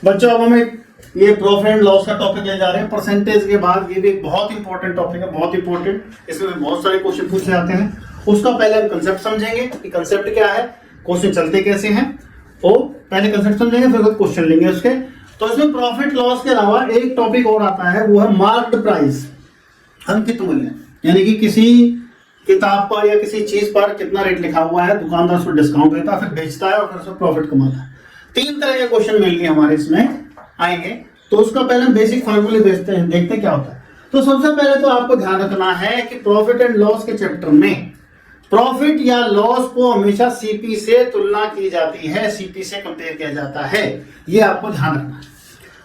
बच्चों अब हमें ये प्रॉफिट एंड लॉस का टॉपिक ले जा रहे हैं परसेंटेज के बाद। ये भी एक बहुत इंपॉर्टेंट टॉपिक है, बहुत इंपॉर्टेंट। इसमें बहुत सारे क्वेश्चन पूछे जाते हैं। उसका पहले हम कंसेप्ट समझेंगे कि कंसेप्ट क्या है, क्वेश्चन चलते कैसे हैं। तो पहले कंसेप्ट समझेंगे, फिर क्वेश्चन लेंगे उसके। तो इसमें प्रॉफिट लॉस के अलावा एक टॉपिक और आता है, वो है मार्क्ड प्राइस, अंकित मूल्य। यानी कि किसी किताब पर या किसी चीज पर कितना रेट लिखा हुआ है, दुकानदार उस पर डिस्काउंट देता है, फिर बेचता है और फिर उसमें प्रॉफिट कमाता है। 3 तरह के क्वेश्चन मिलेंगे हमारे इसमें आएंगे। तो उसका पहले हम बेसिक फॉर्मूले देखते हैं क्या होता है। तो सबसे पहले तो आपको ध्यान रखना है कि प्रॉफिट एंड लॉस के चैप्टर में प्रॉफिट या लॉस को हमेशा सीपी से तुलना की जाती है, सीपी से कंपेयर किया जाता है। ये आपको ध्यान रखना है।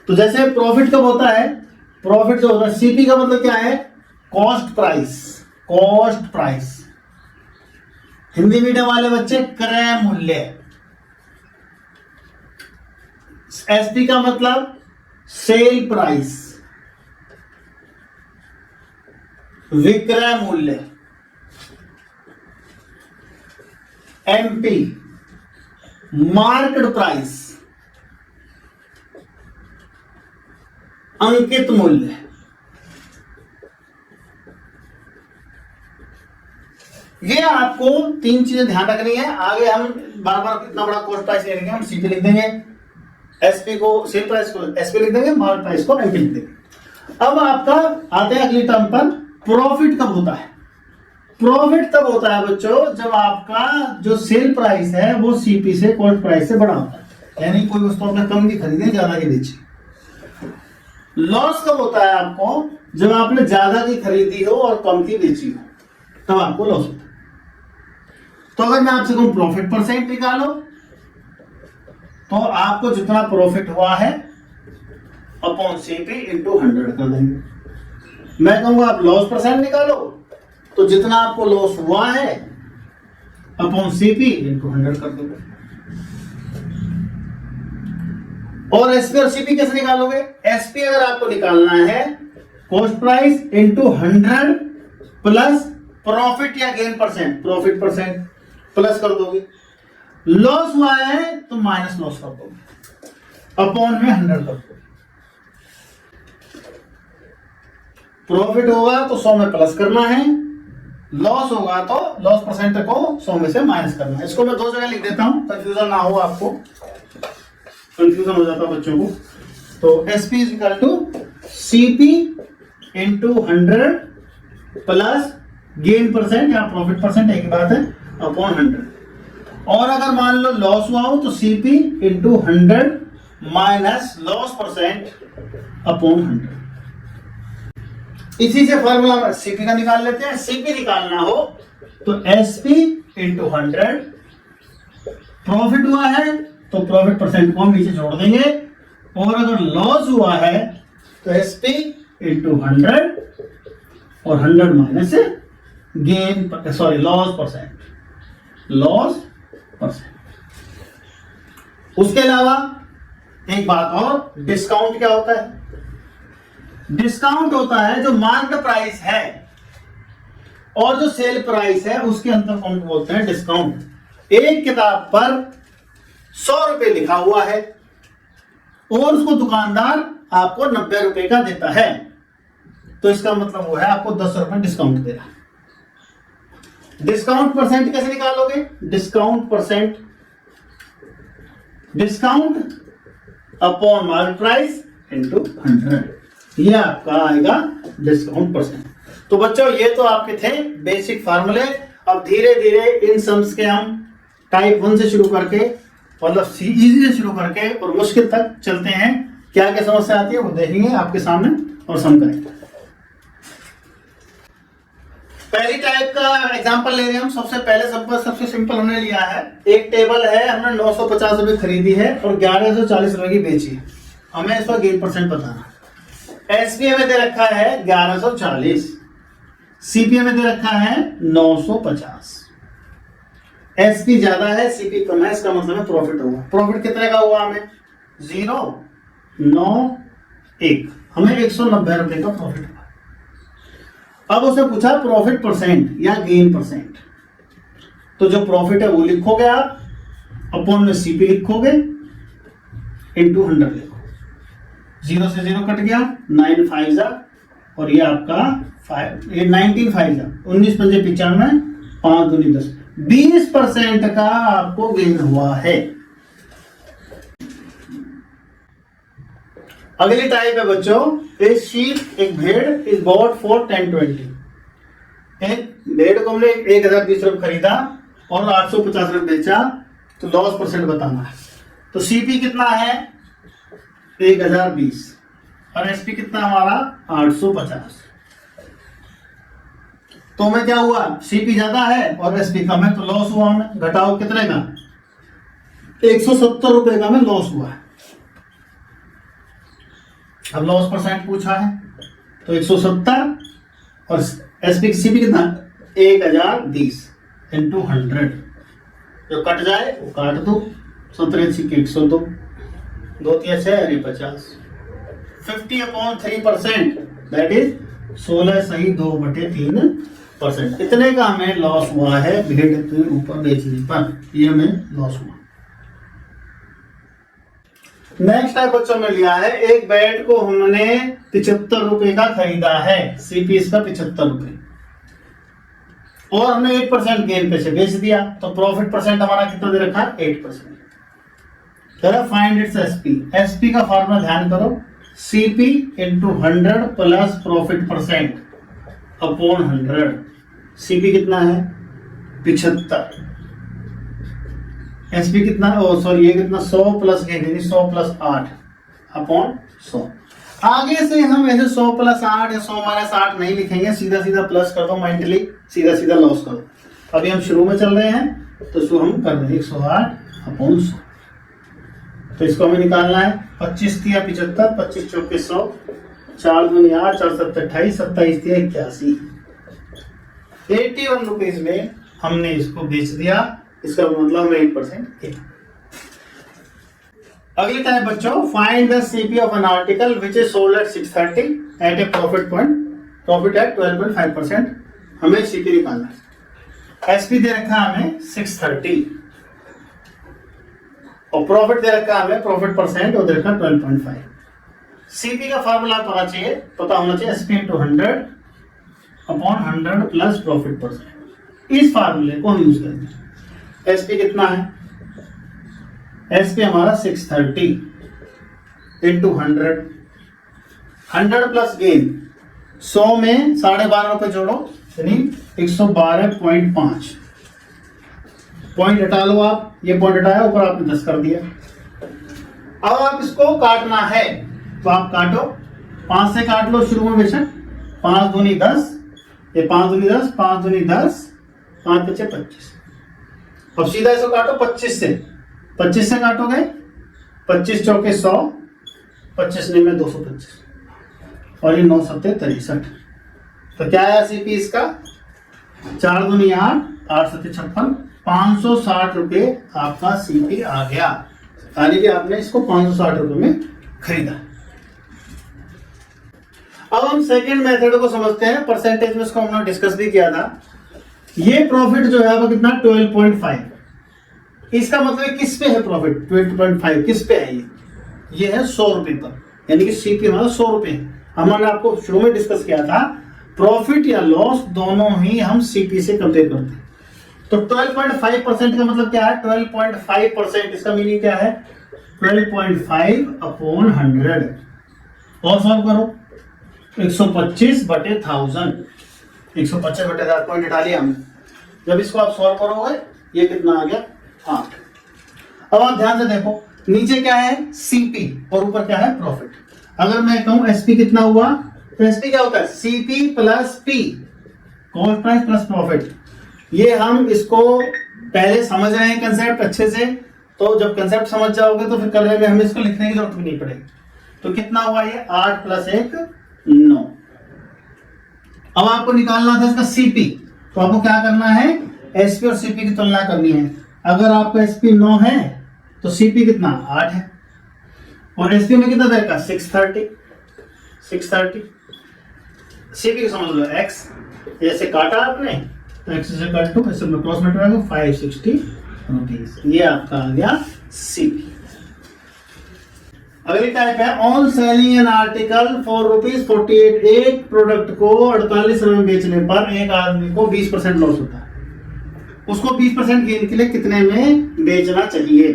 तो जैसे प्रॉफिट कब होता है, प्रॉफिट जो होता है, सीपी का मतलब क्या है, cost price. Cost price, Hindi medium वाले बच्चे क्रय मूल्य। एसपी का मतलब सेल प्राइस, विक्रय मूल्य। एमपी मार्केट प्राइस, अंकित मूल्य। ये आपको 3 चीजें ध्यान रखनी है। आगे हम बार बार इतना बड़ा कॉस्ट प्राइस ले लेंगे, हम सीपी लिख देंगे, एसपी को सेल प्राइस को एसपी लिख देंगे, मार्केट प्राइस को एमपी लिख देंगे। अब आपका आते हैं अगली टर्म पर, प्रॉफिट कब होता है। प्रॉफिट तब होता है बच्चों जब आपका जो सेल प्राइस है वो सीपी से कॉस्ट प्राइस से बड़ा होता है, यानी कोई वस्तु आपने कम की खरीदी, ज्यादा की बेची। लॉस कब होता है आपको, जब आपने ज्यादा की खरीदी हो और कम की बेची हो, तब आपको लॉस होता है। तो अगर मैं आपसे कहूं प्रॉफिट परसेंट निकालो, तो आपको जितना प्रॉफिट हुआ है अपॉन सीपी इंटू 100 कर देंगे। मैं कहूंगा आप लॉस परसेंट निकालो, तो जितना आपको लॉस हुआ है अपॉन सीपी इंटू 100 कर दोगे। और एसपी और सीपी कैसे निकालोगे, एसपी अगर आपको निकालना है cost price into 100 plus profit या gain percent, profit percent plus कर दोगे। लॉस हुआ है तो माइनस लॉस कर दोगे, अपॉन में 100 कर दोगे। प्रॉफिट होगा तो 100 में प्लस करना है, लॉस होगा तो लॉस परसेंट को 100 में से माइनस करना है। इसको मैं 2 जगह लिख देता हूं, कंफ्यूजन ना हो आपको, कंफ्यूजन हो जाता है बच्चों को। तो SP is equal to CP into 100 plus gain percent या प्रॉफिट परसेंट, एक बात है, अपॉन 100। और अगर मान लो लॉस हुआ हो तो CP into 100 minus loss percent upon 100। इसी से फॉर्मूला सीपी का निकाल लेते हैं। सीपी निकालना हो तो एसपी इंटू 100, प्रॉफिट हुआ है तो प्रॉफिट परसेंट को हम नीचे जोड़ देंगे, और अगर लॉस हुआ है तो एसपी इंटू 100 और 100 minus gain, sorry loss percent, loss percent. उसके अलावा एक बात और, डिस्काउंट क्या होता है, डिस्काउंट होता है जो मार्केट प्राइस है और जो सेल प्राइस है उसके अंतर को हम बोलते हैं डिस्काउंट। एक किताब पर 100 रुपए लिखा हुआ है और उसको दुकानदार आपको 90 रुपए का देता है, तो इसका मतलब वो है आपको 10 रुपए डिस्काउंट दे रहा है। डिस्काउंट परसेंट कैसे निकालोगे, discount percent, discount upon market price into 100, ये आपका आएगा डिस्काउंट परसेंट। तो बच्चों ये तो आपके थे बेसिक फार्मूले। अब धीरे धीरे इन सम्स के हम टाइप 1 से शुरू करके, मतलब इजी से शुरू करके और मुश्किल तक चलते हैं। क्या क्या समस्या आती है वो देखेंगे आपके सामने और सम करेंगे। पहली टाइप का एग्जांपल ले रहे हैं हम। सबसे पहले सबसे सिंपल हमने लिया है, एक टेबल है, हमने 950 रुपए खरीदी है और 1140 रुपए की बेची है। हमें इसका गेन परसेंट बताना। एसपीए में दे रखा है 1140, सीपीए में दे रखा है 950। एसपी ज्यादा है, सीपी कम है, इसका मतलब है प्रॉफिट होगा। प्रॉफिट कितने का हुआ हमें, 0, 9, 1, हमें 190 रुपए का प्रॉफिट हुआ। अब उसने पूछा प्रॉफिट परसेंट या गेन परसेंट, तो जो प्रॉफिट है वो लिखोगे आप, अपॉन में सीपी लिखोगे, इनटू 100 लिखो। 0 से 0 कट गया, 9 5 जा, और ये आपका 5, ये 19 5 जा, 19 पंजे 95, 5 दूनी 10, 20% का आपको गेन हुआ है। अगली टाइप है बच्चों, एक शीप, एक भेड़ इज बॉट फॉर 1020। एक भेड़ को हमने 1020 रुपये खरीदा और 850 रुपये बेचा, तो लॉस परसेंट बताना है। तो सीपी कितना है 1020 और एसपी कितना हमारा 850। तो हमें क्या हुआ, सीपी ज्यादा है और एसपी कम है, तो लॉस हुआ हमें। घटाओ कितने का, 170 रुपए का हमें लॉस हुआ है। अब लॉस परसेंट पूछा है, तो 170 और एसपी सीपी कितना 1020 इंटू 100, जो कट जाए वो काट दो, 17 के 102, 2 3 6 50, 50/3%, दैट इज 16 सही 2/3%। इतने का हमें लॉस हुआ है भेड़ के ऊपर बेचने पर, ये हमें लॉस हुआ। नेक्स्ट टाइप बच्चों में लिया है, एक बैट को हमने 75 रुपए का खरीदा है, सीपी इसका 75 रुपए, और हमने 8% गेन पे से बेच दिया, तो प्रॉफिट परसेंट हमारा कितना दे रखा है 8%। चलो फाइंड इट्स एसपी। एसपी का फॉर्मूला ध्यान करो, CP into 100 plus profit percent upon 100। CP कितना है 75, एसपी कितना, सॉरी ये कितना 100 प्लस गेन, 100 प्लस 8 अपॉन 100। आगे से हम ऐसे 100 प्लस 8 या 100 माइनस 8 नहीं लिखेंगे, सीधा सीधा प्लस कर दो मेंटली, सीधा सीधा लॉस करो। अभी हम शुरू में चल रहे हैं, तो शुरू हम कर रहे हैं 108 अपॉन 100। तो इसको हमें निकालना है, 25 दिया 75, 25 चौके 100, 4 दूनी 8, 4 7 28, 27 दिया 81, 81 रुपीज में हमने इसको बेच दिया। इसका मतलब हमें 8% किया। अगली टाइप बच्चों, find the CP of an article which is sold at 630 at a profit point, profit at 12.5%। हमें सीपी निकालना है। एसपी दे रखा है हमें 630 और प्रॉफिट दे रखा है हमें प्रॉफिट परसेंट और दे रखा 12.5। सीपी का फॉर्मूला पता होना चाहिए, SP into 100 upon 100 plus profit percent. इस फार्मूले को हम यूज करेंगे। एसपी कितना है, एसपी हमारा 630 इंटू 100, 100 प्लस गेन, 100 में 12.5 रुपए जोड़ो यानी 112.5। पॉइंट हटा लो आप, ये पॉइंट हटाया, ऊपर आपने 10 कर दिया। अब आप इसको काटना है, तो आप काटो, 5 से काट लो शुरू में बेशक, 5 दूनी 10, ये 5 दूनी 10, 5 दूनी 10, 5 बचे 25। अब सीधा इसको काटो 25 से, 25 से काटोगे 25 चौके 100, 25 में 225 और ये 9 7 63। तो क्या आया सीपी इसका 4 दूनी 8, 8 7 56, 560 रुपए आपका सीपी आ गया, यानी कि आपने इसको 560 रुपए में खरीदा। अब हम सेकंड मेथड को समझते हैं, परसेंटेज में इसको हमने डिस्कस भी किया था। ये प्रॉफिट जो है वो कितना 12.5, इसका मतलब किस पे है प्रॉफिट 12.5 किस पे है, ये है 100 रुपए पर, यानी कि सीपी हमारा 100 रुपए। हमने आपको शुरू में डिस्कस किया था प्रॉफिट या लॉस दोनों ही हम सीपी से कंपेयर करते हैं। तो 12.5% का मतलब क्या है, 12.5% इसका मीनिंग क्या है 12.5 अपॉन 100। और सॉल्व करो, 125 बटे 1000, 125 बटे 1000 पॉइंट हटा लिया हमने। जब इसको आप सॉल्व करोगे ये कितना आ गया 8। अब आप ध्यान से देखो, नीचे क्या है सीपी और ऊपर क्या है प्रॉफिट। अगर मैं कहूं एसपी कितना हुआ, तो एसपी क्या होता है CP plus P, cost price plus profit. ये हम इसको पहले समझ रहे हैं कंसेप्ट अच्छे से, तो जब कंसेप्ट समझ जाओगे तो फिर करने में हमें इसको लिखने की जरूरत भी नहीं पड़ेगी। तो कितना हुआ ये 8 प्लस 1 9। अब आपको निकालना था इसका सीपी, तो आपको क्या करना है एसपी और सीपी की तुलना करनी है। अगर आपका एसपी 9 है तो सीपी कितना 8 है, और एसपी में कितना देगा 630। सीपी को समझ लो एक्स, जैसे काटा आपने तो एक्स से कट टू ऐसे क्रॉस मल्टीप्लाई करो 560 रुपीज, ये आपका आ गया सीपी। अगली टाइप है ऑन सेलिंग एन आर्टिकल ₹4.48। एक प्रोडक्ट को 48 रुपए में बेचने पर एक आदमी को 20% लॉस होता है। उसको 20% गेन के लिए कितने में बेचना चाहिए?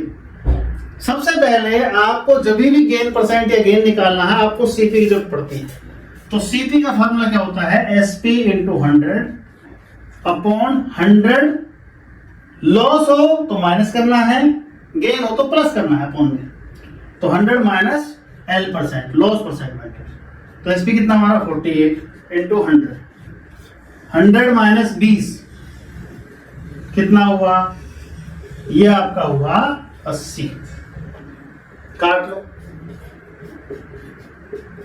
सबसे पहले आपको जब भी गेन परसेंट या गेन निकालना है आपको सीपी की जरूरत पड़ती है। तो सीपी का फॉर्मूला क्या होता है? SP into 100 upon 100। लॉस हो तो माइनस करना है, गेन हो तो प्लस करना है अपॉन में। तो 100 minus L percent, loss percent matter. तो एसपी कितना हमारा 48 इंटू 100। 100 माइनस 20 कितना हुआ? ये आपका हुआ 80। काट लो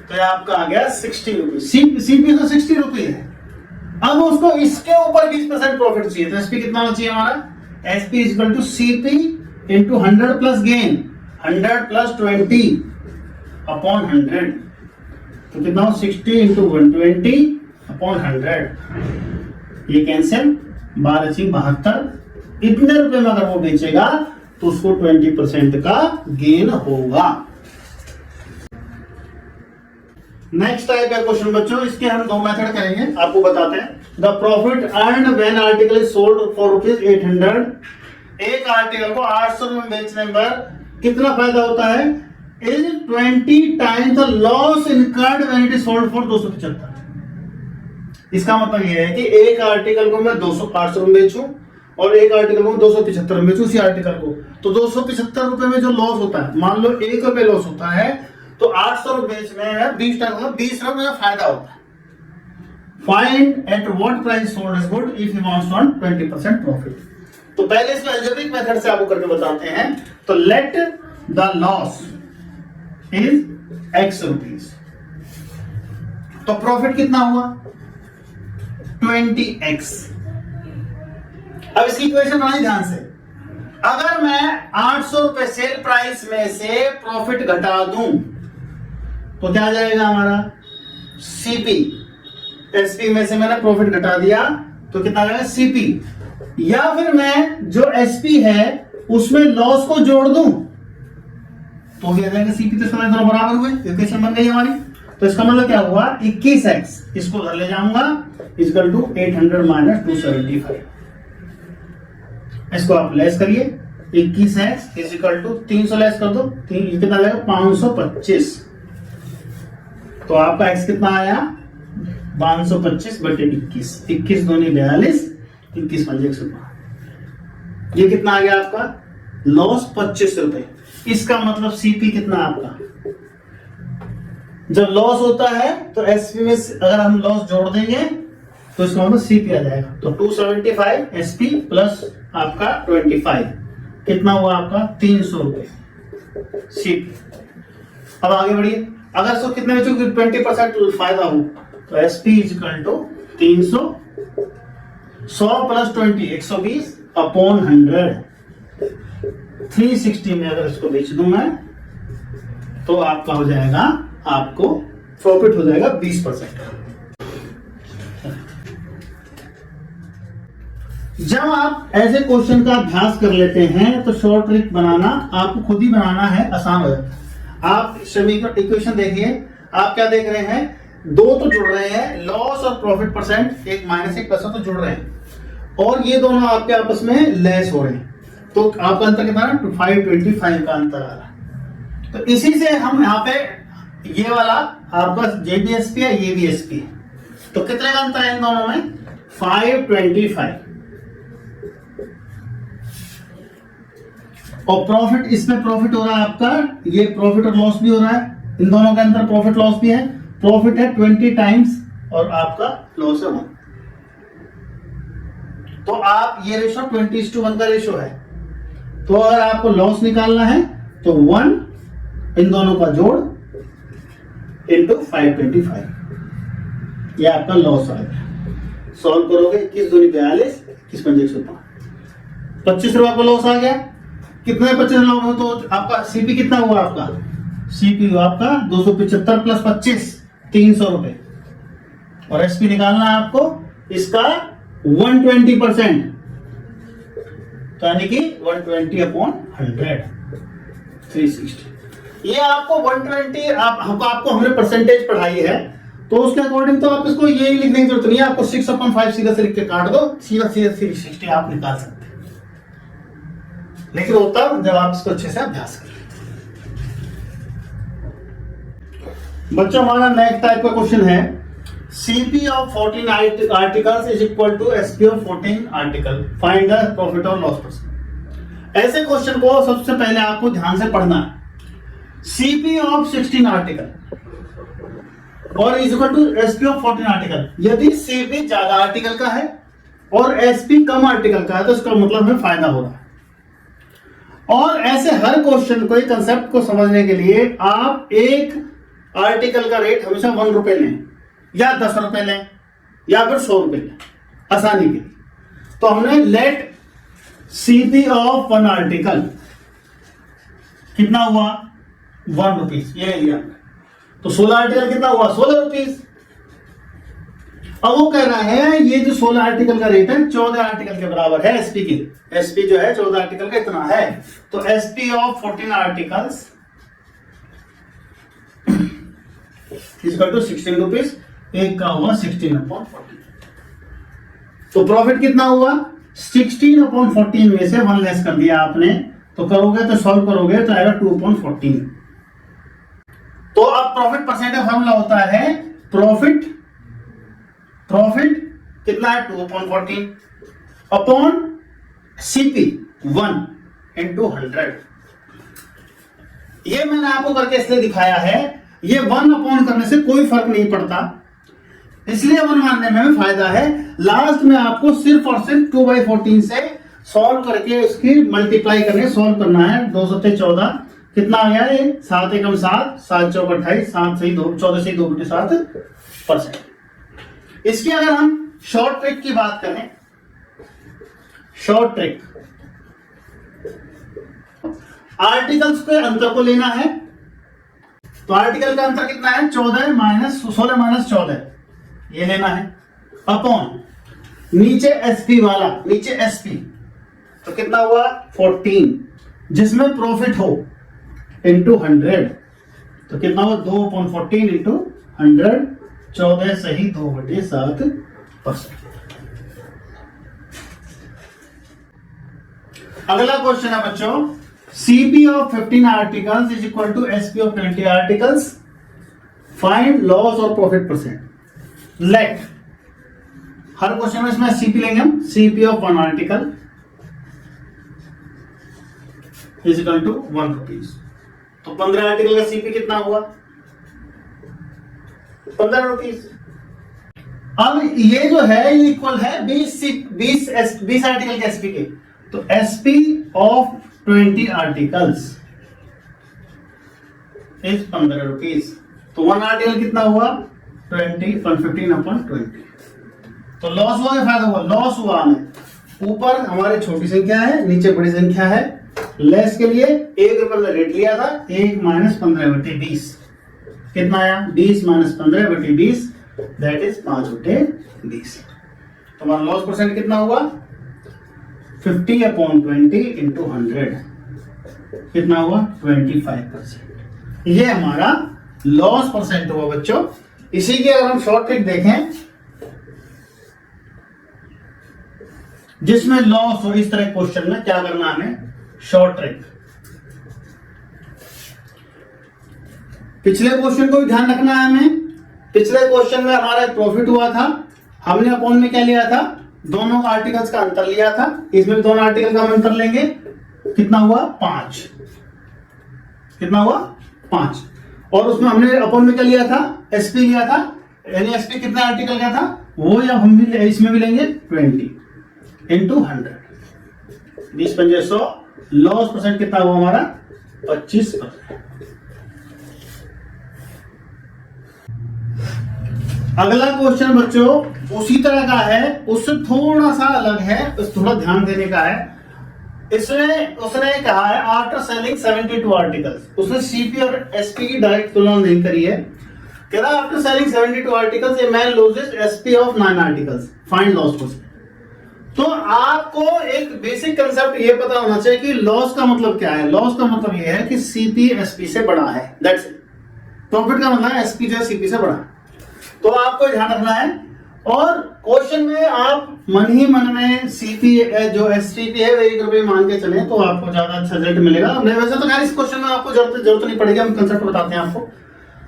तो ये आपका आ गया 60 रुपये। सीपी तो 60 रुपये है। अब उसको इसके ऊपर 20% प्रॉफिट चाहिए। तो एसपी कितना होना चाहिए हमारा? SP is equal to CP into 100 plus gain, 100 plus 20 upon 100। तो कितना हो? 60 इंटू 120 अपॉन 100। ये कैंसिल, 12×72। इतने रुपए में अगर वो बेचेगा तो उसको 20% का गेन होगा। नेक्स्ट टाइप है क्वेश्चन बच्चों, इसके हम दो मेथड करेंगे, आपको बताते हैं। The profit earned when article is sold for ₹800। एक आर्टिकल को 800 में बेचने पर कितना फायदा होता है? Is 20 times the loss incurred when it is sold for 275। इसका मतलब यह है कि एक आर्टिकल को मैं 800 में बेचूं और एक आर्टिकल को 275 में बेचूं। उसी आर्टिकल को तो 275 रुपए में जो लॉस होता है, मान लो 1 रुपए लॉस होता है, तो 800 रुपए में 20 टका 20 रुपए का फायदा होता है। Find at what price sold is good if you wants on 20% profit. तो पहले इसको अलजेब्रिक मेथड से आपको करके बताते हैं। तो let the loss is x rupees, तो प्रॉफिट कितना हुआ? 20x। अब इसकी इक्वेशन बनाई ध्यान से। अगर मैं 800 रुपए सेल प्राइस में से प्रॉफिट घटा दूं तो क्या आ जाएगा हमारा? सीपी। एसपी में से मैंने प्रॉफिट घटा दिया तो कितना आ जाएगा? सीपी। या फिर मैं जो एसपी है उसमें लॉस को जोड़ दूं तो भी आ जाएगा सीपी। तो इसमें दोनों बराबर हुए, इक्वेशन बन गई हमारी। तो इसका मतलब क्या हुआ? 21x, इसको उधर ले जाऊंगा, इक्वल टू 800 माइनस 275। इसको आप लेस करिए, 21x is equal to 300 less कर दो, कितना आ जाएगा? 525। तो आपका x कितना आया? 525 बटे 21। 21 दूनी 42, 21 पंजे 105। ये कितना आ गया आपका? लॉस 25 रुपए। इसका मतलब सीपी कितना आपका? जब लॉस होता है तो एसपी में अगर हम लॉस जोड़ देंगे तो इसका मतलब सीपी आ जाएगा। तो 275 एसपी प्लस आपका 25 कितना हुआ आपका? 300 रुपए सीपी। अब आगे बढ़िए, अगर सो कितने बच्चों की 20% फायदा हो तो SP is equal to 300, 100 plus 20 120 upon 100। 360 में अगर इसको बेच दूं मैं तो आपका हो जाएगा, आपको प्रॉफिट हो जाएगा 20%। जब आप ऐसे क्वेश्चन का अभ्यास कर लेते हैं तो शॉर्ट ट्रिक बनाना आपको खुद ही बनाना है, आसान हो जाता है। आप समीकरण इक्वेशन देखिए, आप क्या देख रहे हैं? दो तो जुड़ रहे हैं, लॉस और प्रॉफिट परसेंट, एक माइनस एक प्लस तो जुड़ रहे हैं और ये दोनों आपके आपस में लेस हो रहे हैं। तो आपका अंतर कितना है? 525 का अंतर आ रहा है। तो इसी से हम यहाँ पे ये वाला आपका जेबीएसपी है, ये भी एसपी है, तो कितने का अंतर है इन दोनों में? 525। और प्रॉफिट, इसमें प्रॉफिट हो रहा है आपका, ये प्रॉफिट और लॉस भी हो रहा है, इन दोनों के अंदर प्रॉफिट लॉस भी है। प्रॉफिट है 20 टाइम्स और आपका लॉस है 1। तो आप ये रेशो 20:1 का रेशो है। तो अगर आपको लॉस निकालना है तो 1 इन दोनों का जोड़ इंटू 525, ये आपका लॉस आएगा। सॉल्व करोगे 21 दूनी 42, 21 पंजे 105, 25 रुपए का लॉस आ गया। कितने 25 लॉस हो तो आपका सीपी कितना हुआ? आपका सीपी हुआ आपका 275 प्लस 25 300 रुपए। और एसपी निकालना है आपको इसका 120%, तो यानी कि 120 अपॉन 100 360। ये आपको 120 आपको हमने परसेंटेज पढ़ाई है, तो उसके अकॉर्डिंग तो आप इसको ये लिखने की जरूरत नहीं है, आपको 6/5 सीधा से लिख के काट दो, सीधा 60 आप निकाल सकते हैं। लेकिन होता जब आप इसको अच्छे से अभ्यास करें। बच्चों हमारा नेक्स्ट टाइप का क्वेश्चन है, CP of 14 articles is equal to SP of 14 article. Find the profit or loss percent. ऐसे क्वेश्चन को सबसे पहले आपको ध्यान से पढ़ना है। CP of 16 आर्टिकल और is equal to SP of 14 article. यदि CP ज्यादा आर्टिकल का है और SP कम आर्टिकल का है तो इसका मतलब हमें फायदा हो रहा है। और ऐसे हर क्वेश्चन को, कंसेप्ट को समझने के लिए आप एक आर्टिकल का रेट हमेशा 1 रुपए लें या 10 रुपए लें या फिर 100 रुपए लें, आसानी के लिए। तो हमने लेट CP ऑफ 1 आर्टिकल कितना हुआ 1 रुपीज, ये लिया। तो 16 आर्टिकल कितना हुआ 16 रुपीज। अब वो कह रहा है ये जो 16 आर्टिकल का रेट है 14 आर्टिकल के बराबर है SP की। SP जो है 14 आर्टिकल का इतना है, तो SP of 14 articles equal to 16 rupees. एक का हुआ 16/14। तो प्रॉफिट कितना हुआ 16/14 में से 1 लेस कर दिया आपने, तो करोगे तो सॉल्व करोगे तो आएगा 2/14। तो अब प्रॉफिट परसेंट का फॉर्मूला होता है प्रॉफिट कितना है 2/14 अपॉन CP 1 into 100। ये मैंने आपको करके इसलिए दिखाया है, ये 1 अपॉन करने से कोई फर्क नहीं पड़ता, इसलिए 1 मानने में फायदा है। लास्ट में आपको सिर्फ और सिर्फ 2/14 से सॉल्व करके उसकी मल्टीप्लाई करके सॉल्व करना है। 2 × 14 कितना आ गया ये 7 × 7 7 × 4 28 7 से 2 14 से 2/7%। इसकी अगर हम शॉर्ट ट्रिक की बात करें, शॉर्ट ट्रिक आर्टिकल्स के अंतर को लेना है। तो आर्टिकल का अंतर कितना है 16 - 14 ये लेना है अपॉन नीचे SP वाला, नीचे SP तो कितना हुआ 14 जिसमें प्रॉफिट हो इंटू 100 तो कितना हुआ 2/14 इंटू 100 14 सही 2/7%। अगला क्वेश्चन है बच्चों, CP of 15 articles is equal to SP of 20 articles. Find loss और प्रॉफिट परसेंट। लेट हर क्वेश्चन में इसमें CP लेंगे हम। CP of 1 article is equal to 1 rupees. तो 15 आर्टिकल का CP कितना हुआ 15 रुपीज। अब ये जो है ये इक्वल है 20 आर्टिकल के SP के। तो SP of 20 articles is 15 rupees. तो 1 आर्टिकल कितना हुआ 15/20। तो लॉस हुआ या फायदा हुआ लॉस हुआ हमें। ऊपर हमारे छोटी संख्या है, नीचे बड़ी संख्या है। लेस के लिए 1 रुपए में रेट लिया था, 1 - 15/20 कितना आया 20 - 15/20 दैट इज 5/20। तो हमारा लॉस परसेंट कितना हुआ 50/20 इंटू 100 कितना हुआ 25%। ये हमारा लॉस परसेंट हुआ बच्चों। इसी के अगर हम शॉर्ट ट्रिक देखें जिसमें लॉस हो, इस तरह क्वेश्चन में क्या करना हमें शॉर्ट ट्रिक। पिछले क्वेश्चन को भी ध्यान रखना है हमें। पिछले क्वेश्चन में हमारा प्रॉफिट हुआ था, हमने अपॉन में क्या लिया था दोनों आर्टिकल्स का अंतर लिया था। इसमें भी दोनों आर्टिकल का हम अंतर लेंगे, कितना हुआ 5। कितना हुआ 5। और उसमें हमने अपॉन में क्या लिया था SP लिया था, यानी SP कितना आर्टिकल का था वो या हम भी इसमें भी लेंगे 20 इंटू 100 20 × 5 = 100। लॉस परसेंट कितना हुआ हमारा 25%। अगला क्वेश्चन बच्चों उसी तरह का है, उससे थोड़ा सा अलग है, थोड़ा ध्यान देने का है। इसमें उसने कहा है आफ्टर सेलिंग 72 आर्टिकल्स, उसने CP और SP की डायरेक्ट तुलना नहीं करी है। कह रहा after selling 72 articles a man loses SP of 9 articles, find loss percent. तो आपको एक बेसिक कंसेप्ट ये पता होना चाहिए कि लॉस का मतलब क्या है। लॉस का मतलब ये है कि सीपी एसपी से बड़ा है, दैट्स इट। प्रॉफिट का मतलब है एसपी जो है सीपी से बड़ा। तो आपको ध्यान रखना है, और क्वेश्चन में आप मन ही मन में सीपी जो एससीपी है वही रुपये मान के चले तो आपको ज्यादा अच्छा रिजल्ट मिलेगा। वैसे तो खैर इस क्वेश्चन में आपको जरूरत नहीं पड़ेगी, हम कंसेप्ट बताते हैं आपको।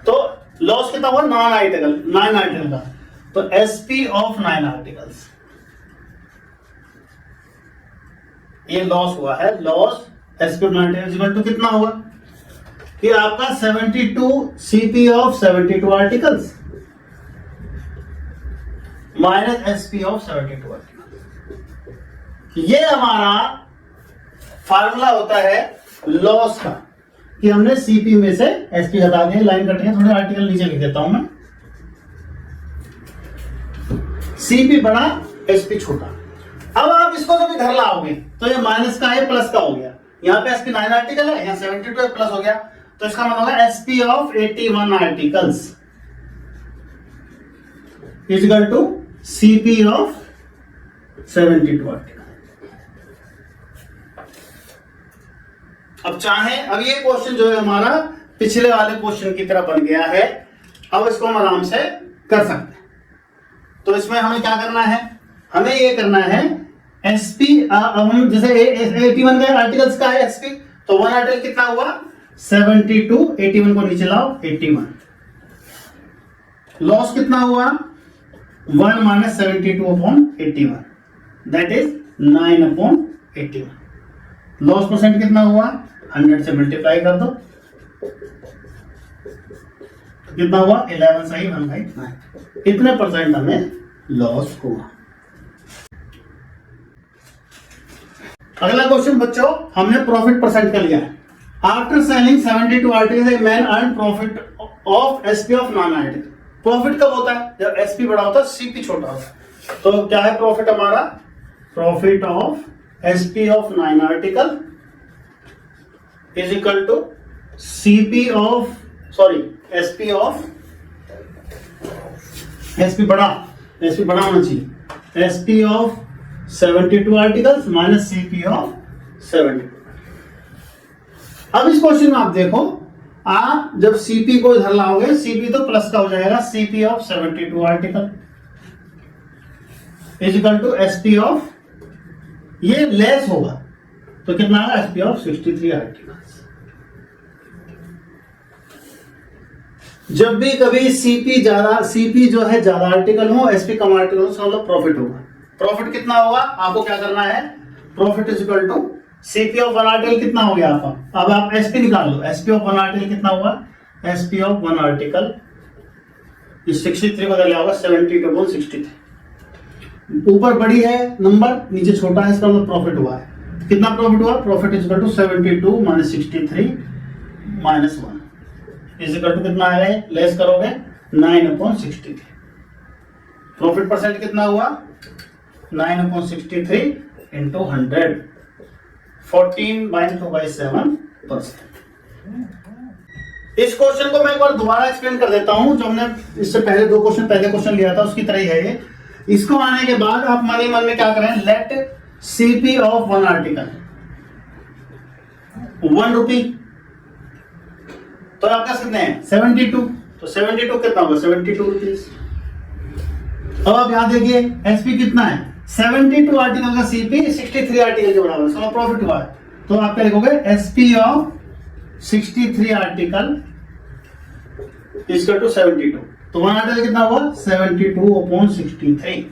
तो लॉस कितना हुआ, 9 आर्टिकल का, तो एसपी ऑफ 9 आर्टिकल्स, ये लॉस हुआ है। Loss SP of 9 article to कितना हुआ कि आपका 72 CP of 72 articles minus SP of 72 article. ये हमारा फार्मूला होता है लॉस का, कि हमने सीपी में से एसपी हटा दिया। लाइन कट गई, थोड़े आर्टिकल नीचे लिख देता हूं मैं। सीपी बड़ा, एसपी छोटा। अब आप इसको जब इधर लाओगे तो ये माइनस का है, प्लस का हो गया। यहाँ पे एसपी 9 आर्टिकल है, यहाँ 72 प्लस हो गया, तो इसका मतलब होगा SP of 81 articles is equal to CP of 72 article. अब चाहे, अब ये क्वेश्चन जो है हमारा पिछले वाले क्वेश्चन की तरह बन गया है, अब इसको हम आराम से कर सकते हैं। तो इसमें हमें क्या करना है, हमें ये करना है एसपी, हम जैसे 81 का आर्टिकल्स का है एसपी, तो 1 आर्टिकल कितना हुआ 72, 81 को नीचे लाओ 81। लॉस कितना हुआ 1 minus 72 upon 81, that is 9 upon 81। Loss percent कितना हुआ 100 से मल्टीप्लाई कर दो, कितना हुआ 11 सही 1/9। इतने परसेंट हमें लॉस हुआ। अगला क्वेश्चन बच्चों, हमने प्रॉफिट परसेंट का लिया है। After selling 72 articles a man earn profit of SP of 9 article. Profit कब होता है, जब एसपी बड़ा होता है सीपी छोटा होता है। तो क्या है प्रॉफिट हमारा, profit of SP of 9 article is equal to CP of, sorry SP of, SP बड़ा होना चाहिए, SP of 72 articles minus CP of 72। अब इस क्वेश्चन में आप देखो, आप जब सीपी को इधर लाओगे, सीपी तो प्लस का हो जाएगा, CP of 72 article is equal to SP of, ये लेस होगा तो कितना आएगा एसपी ऑफ 63 आर्टिकल्स। जब भी कभी सीपी जो है ज्यादा आर्टिकल हो, एसपी कम आर्टिकल हो, मतलब प्रॉफिट होगा। प्रॉफिट कितना होगा, आपको क्या करना है, profit is equal to CP of 1 article कितना हो गया आपका। अब आप एसपी निकाल लो, एसपी ऑफ 1 आर्टिकल कितना हुआ, एसपी ऑफ 1 आर्टिकल इस 63 को ले आओगे 72/63। ऊपर बड़ी है नंबर, नीचे छोटा है, इसका मतलब प्रॉफिट हुआ है। कितना प्रॉफिट हुआ, profit is equal to 72 minus 63 minus 1 is equal to कितना आएगा, लेस करोगे 9/63। प्रॉफिट परसेंट कितना हुआ 9/63 इंटू 100, 14/2/7%। इस क्वेश्चन को मैं एक बार दोबारा एक्सप्लेन कर देता हूं, जो हमने इससे पहले पहले क्वेश्चन लिया था उसकी तरह ही है ये। इसको आने के बाद आप मन ही मन में क्या करें, लेट सीपी ऑफ 1 आर्टिकल 1 रुपी, तो आपका कितने हैं 72, तो 72 कितना होगा 72 रुपीज। अब आप यहां देखिए एसपी कितना है 72 आर्टिकल का सीपी 63 आर्टिकल के बराबर, इसका प्रॉफिट हुआ है। तो आप क्या लिखोगे, SP of 63 article equal to 72। तो 1 आर्टिकल कितना हुआ 72/63।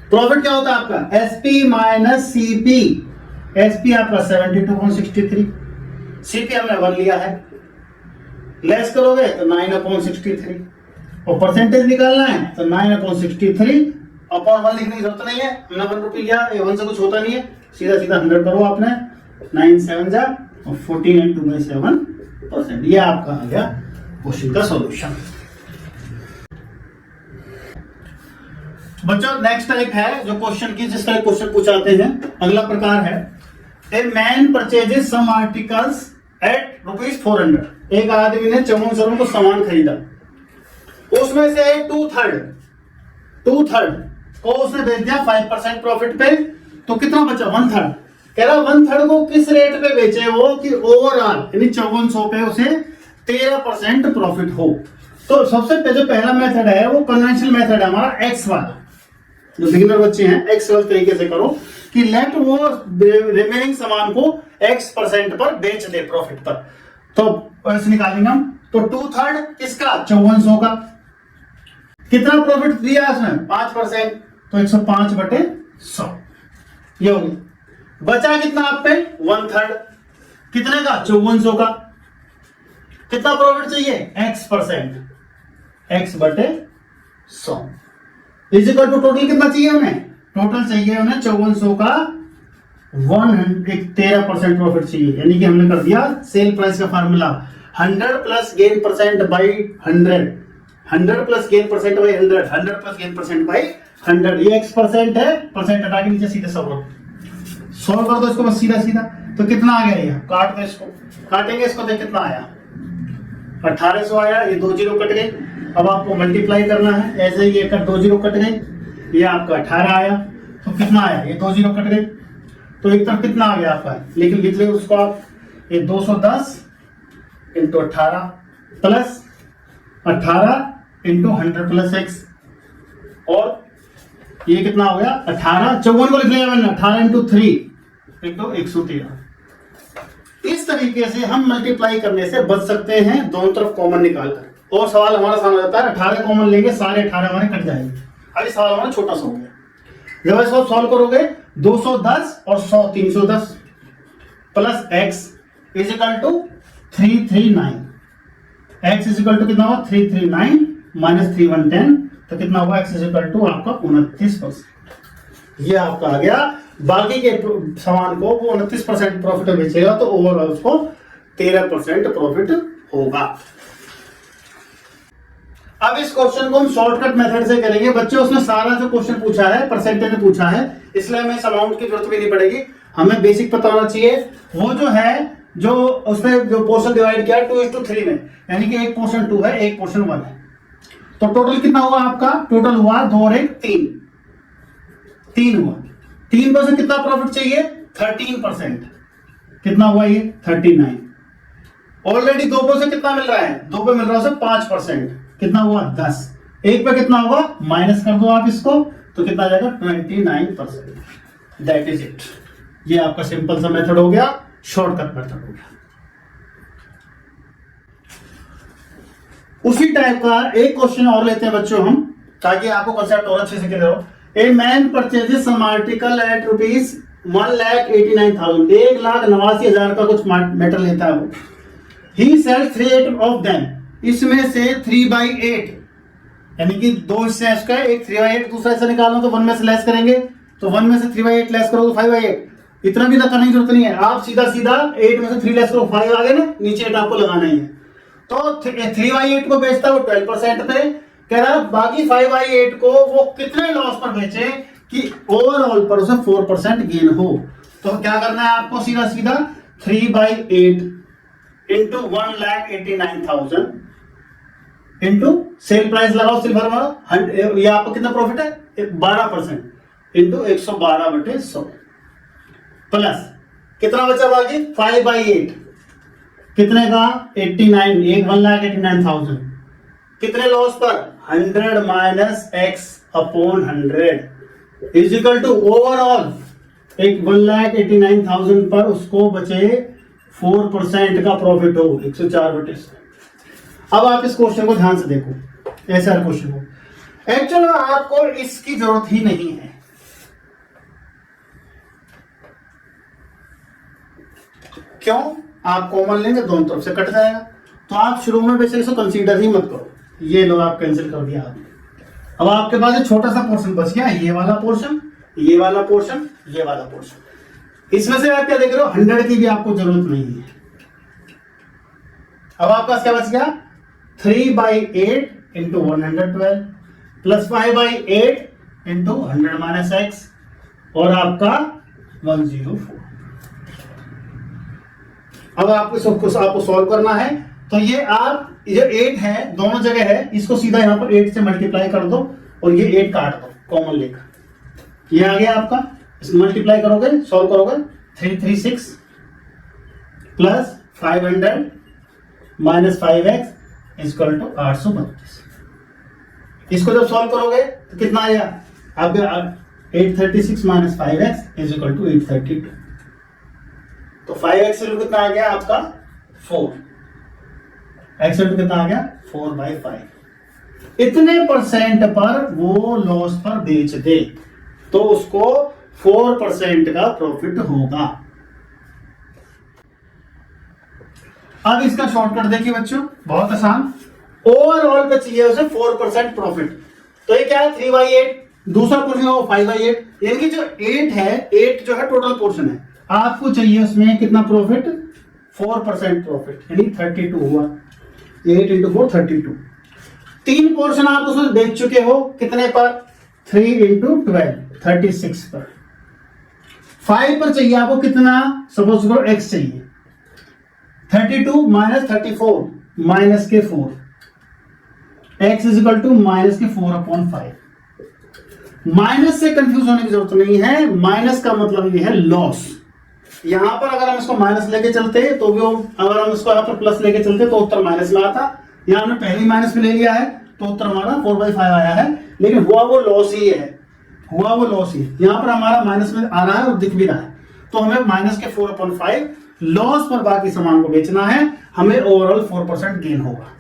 प्रॉफिट क्या होता है आपका, एसपी माइनस सीपी। एसपी आपका 72/63, सीपी हमने 1 लिया है, लेस करोगे तो 9/63, और परसेंटेज निकालना है तो 9/63 अपॉन 1 लिखने की जरूरत नहीं है, हमने 1 रुपये लिया, 1 से कुछ होता नहीं है, सीधा 100 करो आपने, 9 7 जा और 14 and 2/7%। ये आपका आ गया क्वेश्चन का सॉल्यूशन। बच्चों नेक्स्ट टाइप है जो क्वेश्चन की, जिस तरह क्वेश्चन पूछाते हैं, अगला प्रकार है a man purchases some articles at ₹400। एक आदमी ने चमन सरों को सामान खरीदा, उसमें से 2/3 को उसने बेच दिया 5% प्रॉफिट पे, तो कितना बचा 1/3। कह रहा 1/3 को किस रेट पे बेचे वो कि ओवरऑल यानी 5400 पे उसे 13% प्रॉफिट हो। तो सबसे जो पहला मेथड है वो कन्वेंशनल मेथड है हमारा एक्स वाला, जो बिगिनर बच्चे हैं एक्स वाले तरीके से करो कि लेट वो रिमेनिंग सामान को x% पर बेच दे प्रॉफिट पर। तो ऐसे निकालेंगे हम, तो 2/3 किसका 5400 का, कितना प्रॉफिट दिया उसने 5%, तो 105/100 ये हो गया। बचा कितना आप पे 1/3 कितने का 5400 का, कितना प्रॉफिट चाहिए x%, x/100 is equal to total कितना चाहिए उन्हें, टोटल चाहिए उन्हें 5400 का 13% प्रॉफिट चाहिए, यानी कि हमने कर दिया सेल प्राइस का formula 100 plus gain percent by 100, 100 plus gain percent by 100, 100 plus gain percent by 100, ये x% है, परसेंट हटा के नीचे सीधे सॉल्व कर दो इसको बस सीधा सीधा। तो कितना आ गया, ये काट दो इसको, काटेंगे इसको देख कितना आया 1800 आया, ये 2 जीरो कट गए। अब आपको मल्टीप्लाई करना है, ऐसे ही ये 2 जीरो कट गए, ये आपका 18 आया, तो कितना आया ये 2 जीरो कट गए, तो एक तरफ कितना आ गया आपका, लेकिन लिख ले उसको आप, ये 210 into 18 plus 18 into 100 plus x, और ये कितना हो गया 18, 54 को लिख लिया मैंने 18 इंटू 3 इंटू 113। इस तरीके से हम मल्टीप्लाई करने से बच सकते हैं दोनों तरफ कॉमन निकालकर। और सवाल हमारा सामने आता है 18 कॉमन लेंगे, सारे 18 हमारे कट जाएंगे। अभी सवाल हमारा छोटा सा हो गया, जब इसको सॉल्व करोगे 210 और 100 310 plus x is equal to 339, x is equal to कितना हुआ 339 माइनस 3110, तो कितना हुआ एक्स इज इक्वल टू आपका 29%। ये आपका आ गया, बाकी के सामान को वो 29% प्रॉफिट बेचेगा तो ओवरऑल उसको 13% प्रॉफिट होगा। अब इस क्वेश्चन को हम शॉर्टकट मेथड से करेंगे बच्चों, उसने सारा जो क्वेश्चन पूछा है परसेंटेज में पूछा है, इसलिए हमें इस अमाउंट की जरूरत भी नहीं पड़ेगी, हमें बेसिक पता होना चाहिए। वो जो है जो उसने जो पोर्शन डिवाइड किया 2:3 में, यानी कि एक पोर्शन 2 है एक पोर्शन 1 है, तो टोटल कितना हुआ आपका, टोटल हुआ 2 और 1 3 हुआ। 3% कितना प्रॉफिट चाहिए 13%, कितना हुआ ये 39। ऑलरेडी 2 से कितना मिल रहा है, 2 पे मिल रहा है 5%, कितना हुआ 10, 1 पे कितना होगा माइनस कर दो आप इसको, तो कितना आ जाएगा 29%। दैट इज इट, ये आपका सिंपल सा मेथड हो गया, शॉर्टकट मेथड हो गया। उसी टाइप का एक क्वेश्चन और लेते हैं बच्चों हम, ताकि आपको कंसेप्ट और अच्छे से क्लियर हो। A man purchases some article at rupees 1,89,000, 1,89,000 का कुछ मैटर लेता है वो। ही सेल्स 3 ऑफ देम, इसमें से 3/8 यानी कि 2 हिस्से हैं इसका, एक 3/8 दूसरा हिस्सा निकालना तो 1 में से लेस करेंगे, तो 1 में से 3/8 लेस करो तो 5/8। इतना भी करने की जरूरत नहीं है, आप सीधा 8 में से 3 लेस करो 5 आ गए ना, नीचे 8 आपको लगाना ही है। तो 3/8 को बेचता है वो 12% पे, कह रहा बाकी 5/8 को वो कितने लॉस पर बेचे कि ओवरऑल पर उसे 4% गेन हो। तो क्या करना है आपको, सीधा सीधा 3/8 इंटू 1,89,000 इंटू सेल प्राइस लगाओ सिल्वर वाला, ये आपको कितना प्रॉफिट है 12% इंटू 112/100 प्लस कितना बचा बाकी 5/8 कितने का 89, 1,89,000 कितने लॉस पर 100 minus x upon 100 is equal to overall एक 1,89,000 पर उसको बचे 4% का प्रॉफिट हो 104/100। अब आप इस क्वेश्चन को ध्यान से देखो, ऐसा क्वेश्चन को एक्चुअल में आपको इसकी जरूरत ही नहीं है, क्यों, आप कॉमन लेंगे दोनों तरफ से कट जाएगा, तो आप शुरू में वैसे इसको कंसीडर ही मत करो, ये लो आप कैंसिल कर दिया आपने। अब आपके पास एक छोटा सा पोर्शन बच गया, ये वाला पोर्शन, ये वाला पोर्शन, ये वाला पोर्शन, इसमें से आप क्या देख रहे हो 100 की भी आपको जरूरत नहीं है। अब आपके पास क्या बच गया 3/8 into 112 plus 5/8 into 100 minus x और आपका 104। अब आपको सॉल्व करना है, तो ये आप ये 8 है दोनों जगह है, इसको सीधा यहां पर 8 से मल्टीप्लाई कर दो और ये 8 काट दो कॉमन लेकर, ये आ गया आपका, इसको मल्टीप्लाई करोगे, सॉल्व करोगे, 336 plus 500 minus 5x equal to 832। इसको जब सॉल्व करोगे तो कितना आएगा आपका 836 minus 5x is equal to 832। तो 5x कितना आ गया आपका 4, x कितना आ गया 4/5। इतने परसेंट पर वो लॉस पर बेच दे तो उसको 4% का प्रॉफिट होगा। अब इसका शॉर्टकट देखिए बच्चों, बहुत आसान। ओवरऑल पे चाहिए उसे 4% प्रॉफिट, तो ये क्या है 3/8, दूसरा पोर्शन हो 5/8, यानी कि जो 8 है, 8 जो है टोटल पोर्शन है, आपको चाहिए उसमें कितना प्रॉफिट 4% प्रॉफिट, यानी 32 हुआ, 8 × 4 32। 3 पोर्शन आप उसमें बेच चुके हो, कितने पर 3 × 12 36 पर। 5 पर चाहिए आपको कितना, सपोज करो x चाहिए, 32 माइनस 34 माइनस के 4, x is equal to minus के 4/5। माइनस से कंफ्यूज होने की जरूरत नहीं है, माइनस का मतलब ये है लॉस। यहां पर अगर हम इसको माइनस लेके चलते तो भी, अगर हम इसको यहां पर प्लस लेके चलते तो उत्तर माइनस में आता। यहां हमने पहले माइनस में ले लिया है तो उत्तर हमारा 4/5 आया है, लेकिन हुआ वो लॉस ही है, हुआ वो लॉस ही। यहां पर हमारा माइनस में आ रहा है और दिख भी रहा है, तो हमें माइनस के 4/5 लॉस पर बाकी सामान को बेचना है, हमें ओवरऑल 4% गेन होगा।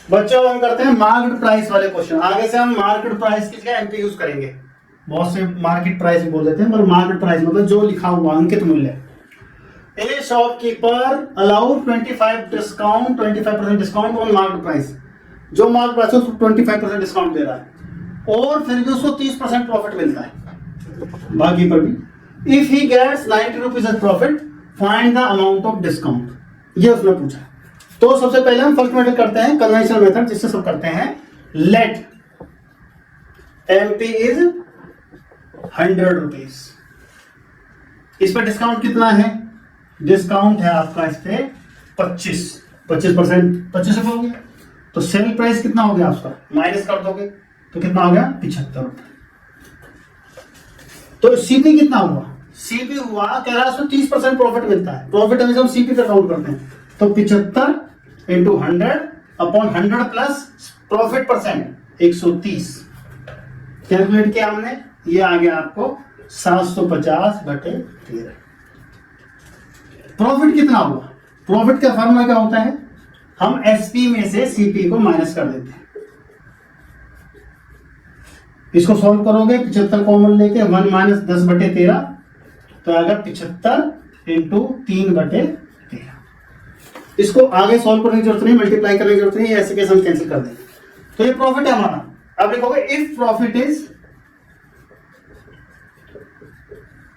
बच्चों हम करते हैं मार्केट प्राइस वाले क्वेश्चन। आगे से हम मार्केट प्राइस की जगह एमपी यूज करेंगे। बहुत से मार्केट प्राइस बोल देते हैं, पर मार्केट प्राइस मतलब जो लिखा हुआ अंकित मूल्य। ए shopkeeper allow 25% discount on market price, जो मार्केट प्राइस है उसको 25% डिस्काउंट दे रहा है और फिर भी उसको 30% प्रॉफिट मिलता है बाकी पर भी। If he gets 90 rupees as profit find the amount of discount, ये उसने पूछा। तो सबसे पहले हम फर्स्ट मेथड करते हैं, कन्वेंशनल मेथड, जिससे सब करते हैं लेट एमपी इज 100 रुपीज। इस पर डिस्काउंट कितना है, डिस्काउंट है आपका इस पे 25% 25 रुपए हो गया, तो सेल प्राइस कितना हो गया आपका, माइनस कर दोगे तो कितना हो गया 75 रुपए। तो सीपी कितना हुआ, सीपी हुआ कह रहा है उसमें 30% प्रॉफिट मिलता है, प्रॉफिट हमेशा हम सीपी पे काउंट करते हैं, तो 75 × 100/100 प्लस प्रॉफिट परसेंट 130 कैलकुलेट किया हमने, ये आ गया आपको 750/13। प्रॉफिट कितना हुआ, प्रॉफिट का फॉर्मूला क्या होता है, हम एसपी में से सीपी को माइनस कर देते हैं। इसको सॉल्व करोगे 75 कॉमन लेके 1 - 10/13 तो आएगा 75 × 3/13। इसको आगे सॉल्व करने की जरूरत नहीं, मल्टीप्लाई करने की जरूरत नहीं, ऐसे केस हम कैंसिल कर देंगे। तो ये प्रॉफिट है हमारा। अब लिखोगे if profit is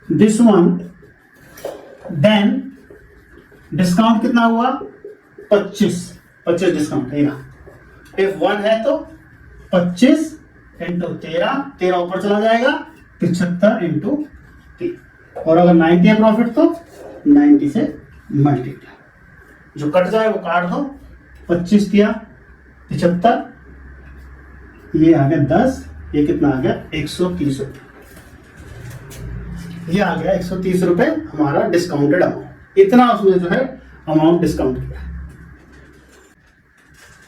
this one then discount कितना हुआ 25 डिस्काउंट है। इफ 1 है तो 25 × 13 ऊपर चला जाएगा 75 × 3, और अगर 90 है प्रॉफिट तो 90 से मल्टीप्लाई, जो कट जाए वो काट दो, 25 किया 75, ये आ गया 10, ये कितना आ गया 130 रुपए, ये आ गया 130 रुपए हमारा डिस्काउंटेड अमाउंट। इतना उसमें जो है अमाउंट डिस्काउंट किया।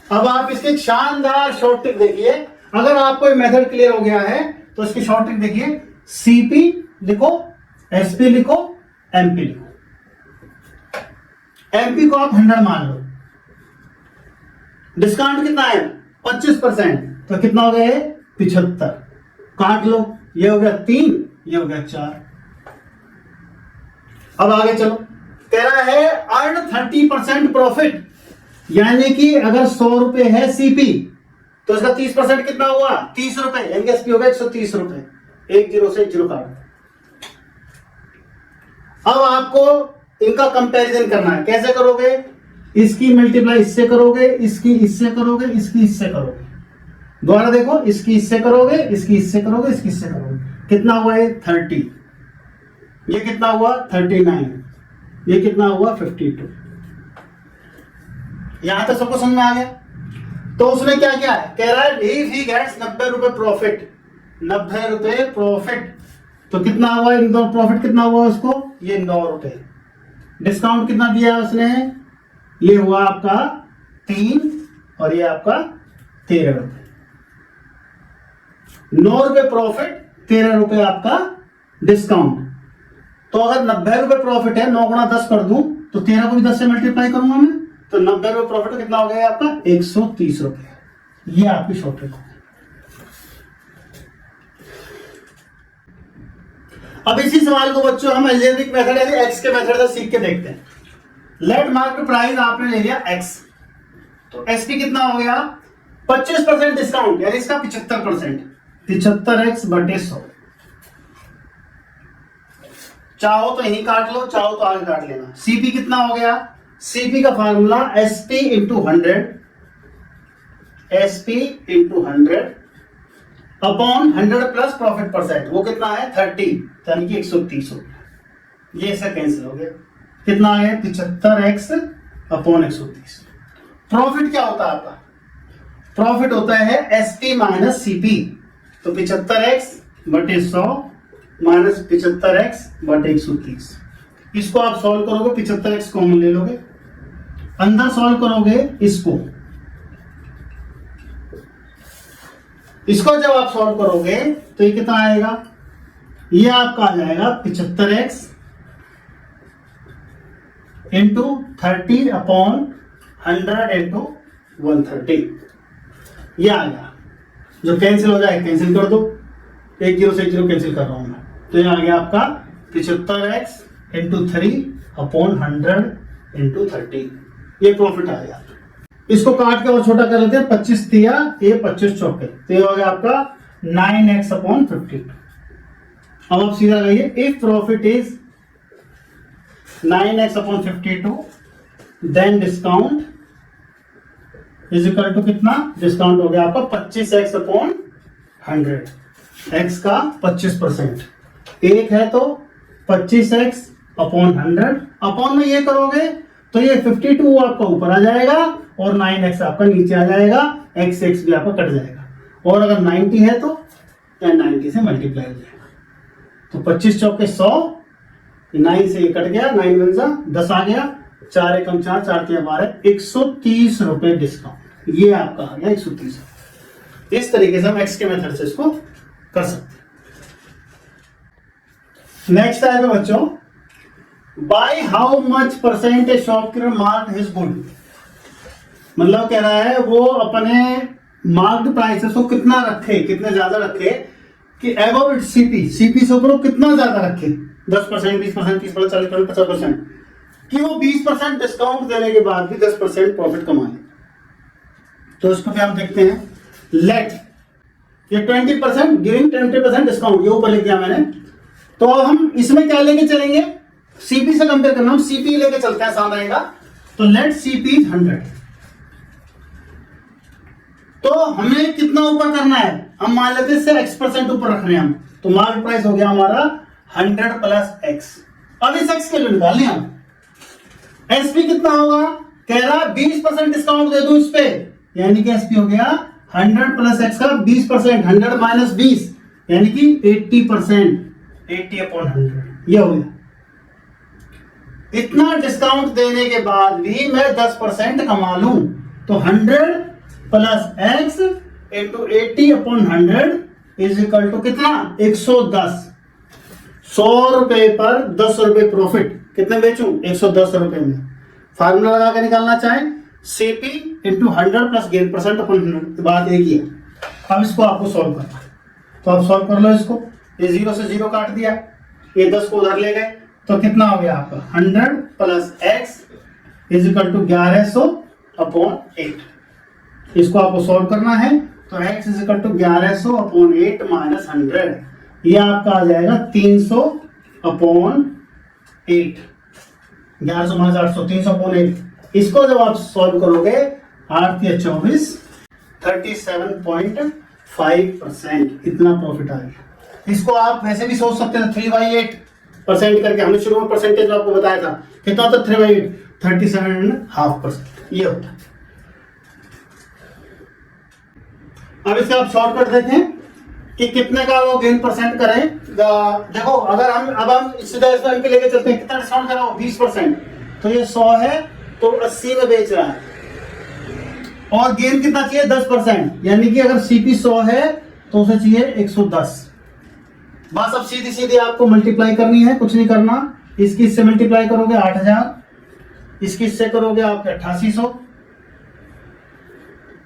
अब आप इसके शानदार शॉर्ट ट्रिक देखिए। अगर आपको ये मेथड क्लियर हो गया है तो इसकी शॉर्ट ट्रिक देखिए, सीपी लिखो, एसपी लिखो, एमपी लिखो। एमपी को आप 100 मान लो, डिस्काउंट कितना है 25%, तो कितना हो गया 75, काट लो, ये हो गया 3, ये हो गया 4। अब आगे चलो, कह रहा है अर्न 30% प्रॉफिट, यानी कि अगर 100 रुपए है सीपी तो इसका 30% कितना हुआ 30 रुपए, यानी कि एसपी हो गया 130 रुपए। 1 0 से 1 0 काट। अब आपको इनका कंपैरिजन करना है, कैसे करोगे, इसकी मल्टीप्लाई इससे करोगे, इसकी इससे करोगे, इसकी इससे करोगे। दोबारा देखो, इसकी इससे करोगे, इसकी इससे करोगे, इसकी इससे करोगे, कितना हुआ है 30, ये कितना हुआ 39, ये कितना हुआ 52। यहां तक सबको समझ में आ गया। तो उसने क्या किया है, कह रहा है इफ ही गेट्स 90 रुपए प्रॉफिट, 90 रुपए प्रॉफिट। तो कितना हुआ इनका प्रॉफिट, कितना हुआ उसको, ये 9 रुपए। डिस्काउंट कितना दिया उसने, ये हुआ आपका 3 और ये आपका 13 रुपए। 9 रुपए प्रॉफिट, 13 रुपए आपका डिस्काउंट। तो अगर 90 रुपए प्रॉफिट है, 9 गुणा 10 कर दूं तो 13 को भी 10 से मल्टीप्लाई करूंगा मैं, तो 90 रुपए प्रॉफिट कितना हो गया आपका 130 रुपए। ये आपकी शॉर्ट ट्रिक होगी। अब इसी सवाल को बच्चों हम अलजेब्रिक मेथड यानी एक्स के मेथड से सीख के देखते हैं। लेट मार्केट प्राइस आपने ले लिया एक्स, तो एसपी कितना हो गया 25% डिस्काउंट यानी इसका 75%, 75x बटे 100। चाहो तो यही काट लो, चाहो तो आगे काट लेना। सीपी कितना हो गया, सीपी का formula SP into 100, SP into 100 upon 100 plus profit percent, वो कितना है 30 यानी कि 130 हो गया। ये इसका कैंसिल हो गया, कितना है 75x अपॉन 130। प्रॉफिट क्या होता है आपका, प्रॉफिट होता है एसपी माइनस सीपी, तो 75x बटे 100 माइनस 75x बटे 130। इसको आप सॉल्व करोगे, 75x कॉमन ले लोगे, अंदर सॉल्व करोगे इसको जब आप सॉल्व करोगे तो ये कितना आएगा, ये आपका आ जाएगा 75x इंटू 30 अपॉन 100 इंटू 130। ये आ गया, जो कैंसिल हो जाए कैंसिल कर दो, एक जीरो से एक जीरो कैंसिल कर रहा हूं मैं, तो ये आ गया आपका 75x इंटू 3 अपॉन 100 इंटू 30। ये प्रॉफिट आ गया। इसको काट के और छोटा कर लेते हैं, 25 दिया, ये 25 चौके, तो ये हो गया आपका 9x अपॉन 52। अब आप सीधा लगाइए, if profit is 9x upon 52 then discount is equal to कितना, डिस्काउंट हो गया आपका 25x अपॉन 100, x का 25%, एक है तो 25x अपॉन 100, अपॉन में ये करोगे तो ये 52 आपका ऊपर आ जाएगा और 9x आपका नीचे आ जाएगा, x भी आपका कट जाएगा, और अगर 90 है तो 90 से मल्टीप्लाई हो जाएगा। तो 25 चौके 100, 9 से ये कट गया, 9 बन जा 10 आ गया, 4 एकम 4, 4 के 12, 130 रुपए डिस्काउंट। ये आपका आ गया 130। इस तरीके से हम एक्स के मेथड से इसको कर सकते हैं। नेक्स्ट आएगा बच्चों, by how much percent A shopkeeper mark his good. मतलब कह रहा है वो अपने मार्क्ड प्राइसेस को कितना रखे, कितने ज्यादा रखे कि अबव सीपी, सीपी से ऊपर कितना ज्यादा रखे, 10%, 20%, 30%, 40%, 50%, कि वो 20% डिस्काउंट देने के बाद भी 10% प्रॉफिट कमा ले। तो इसको क्या हम देखते हैं, लेट ये 20% गिविंग 20% डिस्काउंट, ये ऊपर लिख दिया मैंने। तो हम इसमें क्या लेके चलेंगे, सीपी से कंपेयर करना, हम सीपी लेके चलते हैं, आसान रहेगा। तो लेट सीपी 100, तो हमें कितना ऊपर करना है, हम मान लेते हैं इससे x% ऊपर रखने हैं हम, तो मार्केट प्राइस हो गया हमारा 100 प्लस x। अब इस x के लिए निकालने हम एसपी कितना होगा, कह रहा 20% डिस्काउंट दे दूं इस पे, यानी कि एसपी हो गया 100 प्लस x का 20%, 100 माइनस 20 यानी कि 80%, 80 अपॉन 100 ये हो गया। इतना डिस्काउंट देने के बाद भी मैं 10% कमा लूं, तो 100 plus x into 80 upon 100 is equal to कितना 110। 100 रुपए पर 10 रुपए प्रॉफिट, कितने बेचूं 110 रुपए में। फार्मूला लगा के निकालना चाहें, CP into 100 plus gain percent upon 100, बात एक ही है। अब इसको आपको सॉल्व करना, तो आप सॉल्व कर लो इसको। ये 0 से 0 काट दिया, ये 10 को उधर ले गए, तो कितना हो गया आपका 100 plus x is equal to 1100 upon 8। इसको आपको सॉल्व करना है, तो x is equal to 1100 upon 8 minus 100, ये आपका आ जाएगा 300 अपॉन 8, 1100 माइनस 800, 300 अपॉन 8। इसको जब आप सॉल्व करोगे 8 या 24, 37.5% इतना प्रॉफिट आ गया। इसको आप वैसे भी सोच सकते हैं 3/8% करके, हमने शुरू में परसेंटेज आपको बताया था कितना होता, 3/8, 37.5% ये होता है। अब इसका आप शॉर्टकट देखें, कि कितने का वो गेन परसेंट करें। देखो अगर हम सीधा इसमें एमपी लेके चलते हैं, कितना डिस्काउंट करा वो 20%, तो ये 100 है तो 80 में बेच रहा है, और गेन कितना चाहिए 10%, यानी कि अगर सीपी 100 है तो उसे चाहिए 110। बस अब सीधी सीधी आपको मल्टीप्लाई करनी है, कुछ नहीं करना। इसकी इससे मल्टीप्लाई करोगे 8000, इसकी इससे करोगे आपके 8800,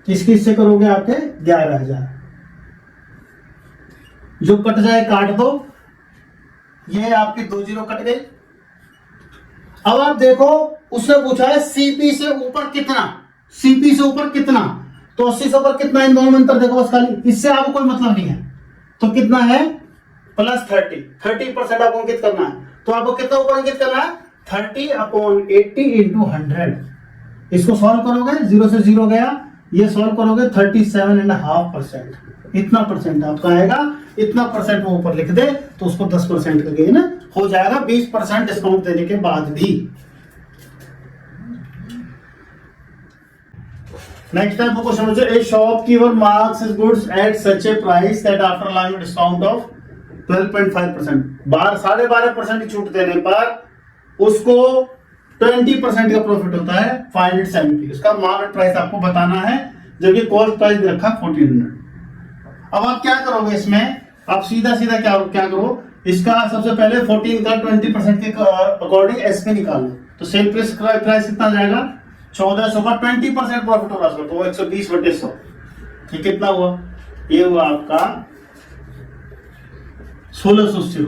इसकी इससे करोगे आपके 11000। जो कट जाए काट दो, ये आपकी 2 जीरो कट गई। अब आप देखो उसने पूछा है सीपी से ऊपर कितना, सीपी से ऊपर कितना, तो 80 से ऊपर कितना, इन दोनों में अंतर देखो बस खाली, इससे आपको कोई मतलब नहीं है। तो कितना है +30% आपको अंकित करना है। तो आपको कितना ऊपर अंकित करना है 30/80 इंटू 100। इसको सॉल्व करोगे, 0 से 0 गया, ये सॉल्व करोगे 37.5%, इतना परसेंट आपका आएगा। इतना परसेंट वो ऊपर लिख दे तो उसको 10% का गेन हो जाएगा 20% डिस्काउंट देने के बाद भी। नेक्स्ट टाइप का क्वेश्चन मुझे, ए shopkeeper marks his goods at such A price that after allowing discount of 12.5%, 12.5% की छूट देने पर उसको 20% का प्रॉफिट होता है 570। उसका मार्केट प्राइस आपको बताना है, जबकि कॉस्ट प्राइस रखा 1400। अब आप क्या करोगे इसमें, आप सीधा सीधा क्या करो, इसका सबसे पहले 14 का 20% के अकॉर्डिंग एसपी निकाल लो। तो सेल प्राइस कितना जाएगा 1400 का 20% प्रॉफिट होगा तो वो 120/100, ये कितना हुआ, ये हुआ आपका 1680।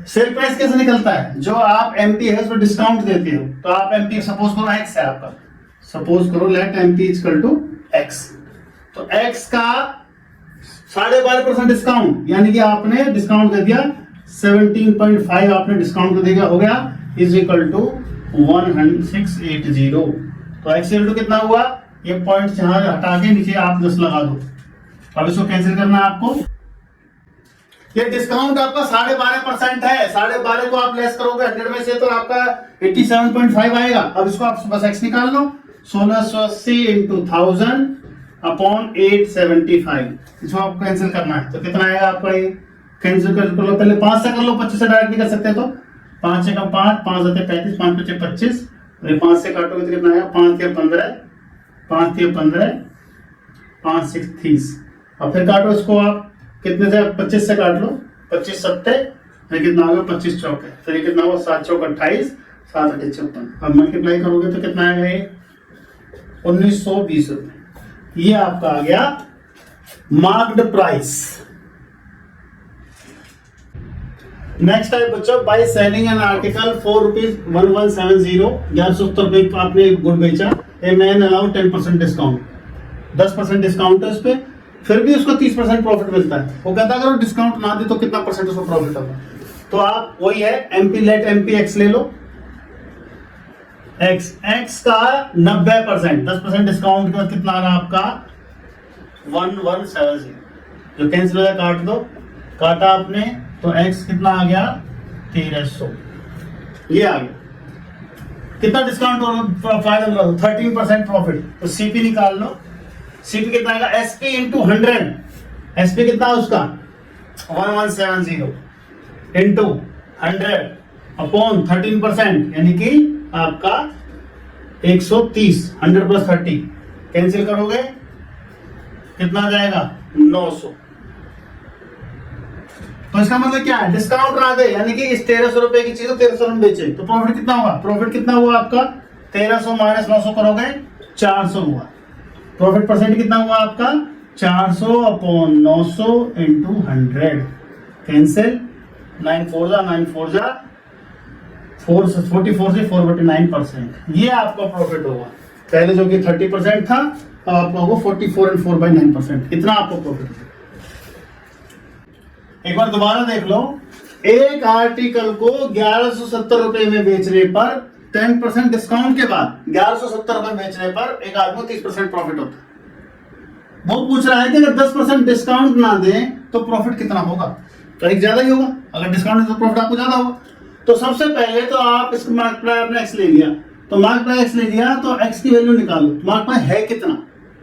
सेल प्राइस कैसे निकलता है, जो आप एमपी है उसमें डिस्काउंट देते हो। तो आप एमपी सपोज करो एक्स है आपका, सपोज करो let MP equal to x, तो एक्स का 12.5% डिस्काउंट, यानी कि आपने डिस्काउंट दे दिया 17.5, आपने डिस्काउंट दे दिया, हो गया इज इक्वल टू 1680। तो एक्स इक्वल टू कितना हुआ, ये पॉइंट यहां हटा के नीचे आप 10 लगा दो। अब इसको कैंसिल करना है आपको। ये डिस्काउंट आपका 12.5% है, 12.5 को आप लेस करोगे 100 में से तो आपका 87.5 आएगा। अब इसको आप बस एक्स निकाल लो, 1680 इंटू 1000 अपॉन 875, इसको आपको कैंसिल करना है। तो कितना आएगा आपका, ये कैंसिल कर लो, पहले 5 से कर लो, 25 से डायरेक्ट नहीं कर सकते, तो 5 से कम 5, 5 आते 35, 5 पचे 25, और 5 से काटोगे तो कितना आएगा 5 के 15, 5 के 15, 5 6 30, और फिर काटो इसको आप कितने से, 25 से काट लो, 25 7 कितना होगा 25 चौक है, फिर कितना होगा 7 चौक 28, 7 8 56, अब मल्टीप्लाई करोगे तो कितना आएगा ये 1920 रुपए। ये आपका आ गया मार्क्ड प्राइस। नेक्स्ट टाइप बच्चों, बाय सेलिंग एन आर्टिकल ₹4,1170, 1170 रुपए आपने एक गुड बेचा, a man allow 10% discount, 10% discount है उस पर, फिर भी उसको 30% प्रॉफिट मिलता है। वो कहता है अगर डिस्काउंट ना दे तो कितना परसेंट उसको प्रॉफिट होगा। तो आप वही है एमपी लेट एमपी एक्स ले लो, एक्स का 90%, 10% डिस्काउंट के बाद कितना आ रहा आपका 1170, जो कैंसिल हो गया काट दो, काटा आपने तो एक्स कितना आ गया 1300, ये आ गया। कितना डिस्काउंट हो रहा 13% प्रॉफिट। तो सीपी निकाल लो, सीपी कितना आएगा एसपी इंटू 100, एसपी कितना है उसका 1170 इंटू 100 अपॉन 13%, यानी कि आपका 130, 100 प्लस 30 कैंसिल करोगे कितना आ जाएगा 900। तो इसका मतलब क्या है, डिस्काउंट ना दे, यानी कि इस 1300 रुपए की चीज 1300 में बेचे तो प्रॉफिट कितना हुआ, प्रॉफिट कितना हुआ आपका 1300 माइनस 900 करोगे 400 हुआ। प्रॉफिट परसेंट कितना हुआ आपका 400 अपॉन 900 इंटू 100, कैंसिल 9 4 जा 9 4 जा 44 से 4/9%, ये आपका प्रॉफिट होगा। पहले जो कि 30% था, अब आपका होगा 44 and 4/9%, इतना आपको प्रॉफिट होगा। एक बार दोबारा देख लो, एक आर्टिकल को 1170 रुपए में बेचने पर 10% डिस्काउंट के बाद 1170 रुपए बेचने पर एक आदमी को 30% प्रॉफिट होता है। वो पूछ रहा है कि अगर 10% डिस्काउंट ना दें तो प्रॉफिट कितना होगा, तो एक ज्यादा ही होगा, अगर डिस्काउंट तो प्रॉफिट आपको ज्यादा होगा। तो सबसे पहले तो आप इसको मार्क प्राइस आपने एक्स ले लिया, तो मार्क प्राइस ले लिया तो एक्स की वैल्यू निकालो, मार्क प्राइस है कितना,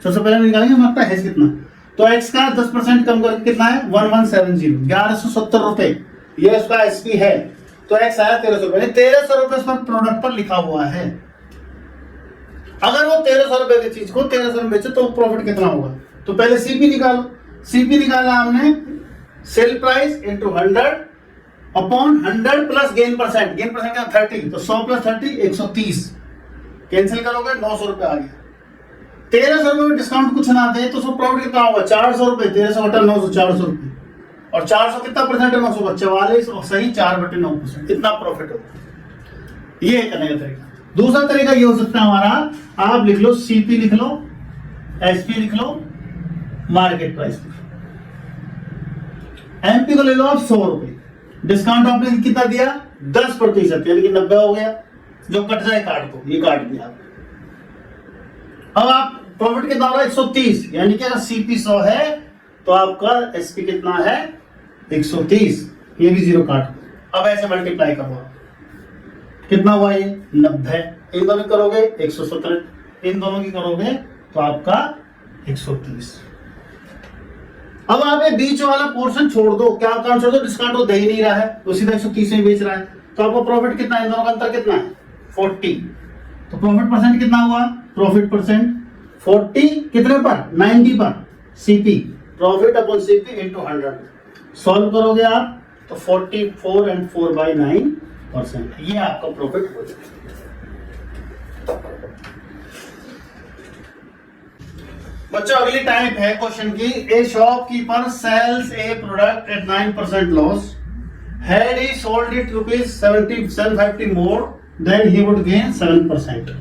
सबसे पहले निकालेंगे मार्क प्राइस है कितना। तो एक्स का 10% कम करके कितना है 1170, 1170 रुपए ये उसका एसपी है। तो एक्स आया 1300 रुपए, 1300 रुपए इस पर प्रोडक्ट पर लिखा हुआ है। अगर वो 1300 रुपए की चीज को 1300 में बेचे तो प्रॉफिट कितना होगा? तो पहले सीपी निकालो। सीपी निकाला हमने, sale price into 100 upon 100 plus gain percent. Gain percent क्या 30, तो 100 प्लस 30 130, कैंसिल करोगे 900 रुपए आ गया। 1300 रुपए डिस्काउंट कुछ ना दे तो उसको प्रॉफिट कितना होगा 400 रुपए। 1300 बटा 900 400 रुपए, और 400 कितना परसेंट है 900 का 44 और सही 4/9%, कितना प्रॉफिट होगा। ये करने का तरीका। दूसरा तरीका ये हो सकता है हमारा, आप लिख लो सीपी लिख लो, एसपी लिख लो, मार्केट प्राइस लिख लो। एमपी को ले लो आप 100 रुपए, डिस्काउंट आपने कितना दिया 10%, यानी कि 90 हो गया। जो कट जाए काट दो, ये काट दिया। अब आप प्रॉफिट कितना हो रहा है 130, यानी कि अगर सीपी 100 है तो आपका एसपी कितना है 130, ये भी 0 काट दो। अब ऐसे मल्टीप्लाई करो, कितना हुआ ये 90, इन दोनों की करोगे 117, इन दोनों की करोगे तो आपका 130। अब आप ये बीच वाला पोर्शन छोड़ दो, क्या काम छोड़ दो, डिस्काउंट तो दे ही नहीं रहा है, तो सीधा 130 में बेच रहा है, तो आपका प्रॉफिट कितना है, इन दोनों का अंतर कितना है 40। तो प्रॉफिट परसेंट कितना हुआ, प्रॉफिट परसेंट 40 कितने पर 90 पर, CP profit upon CP into 100। Solve करोगे आप तो 44 एंड 4/9%, ये आपका प्रॉफिट हो जाएगा। बच्चों अगली टाइप है क्वेश्चन की, a shopkeeper sells a product at 9% loss, had he sold it rupees 750 more then he would gain 7%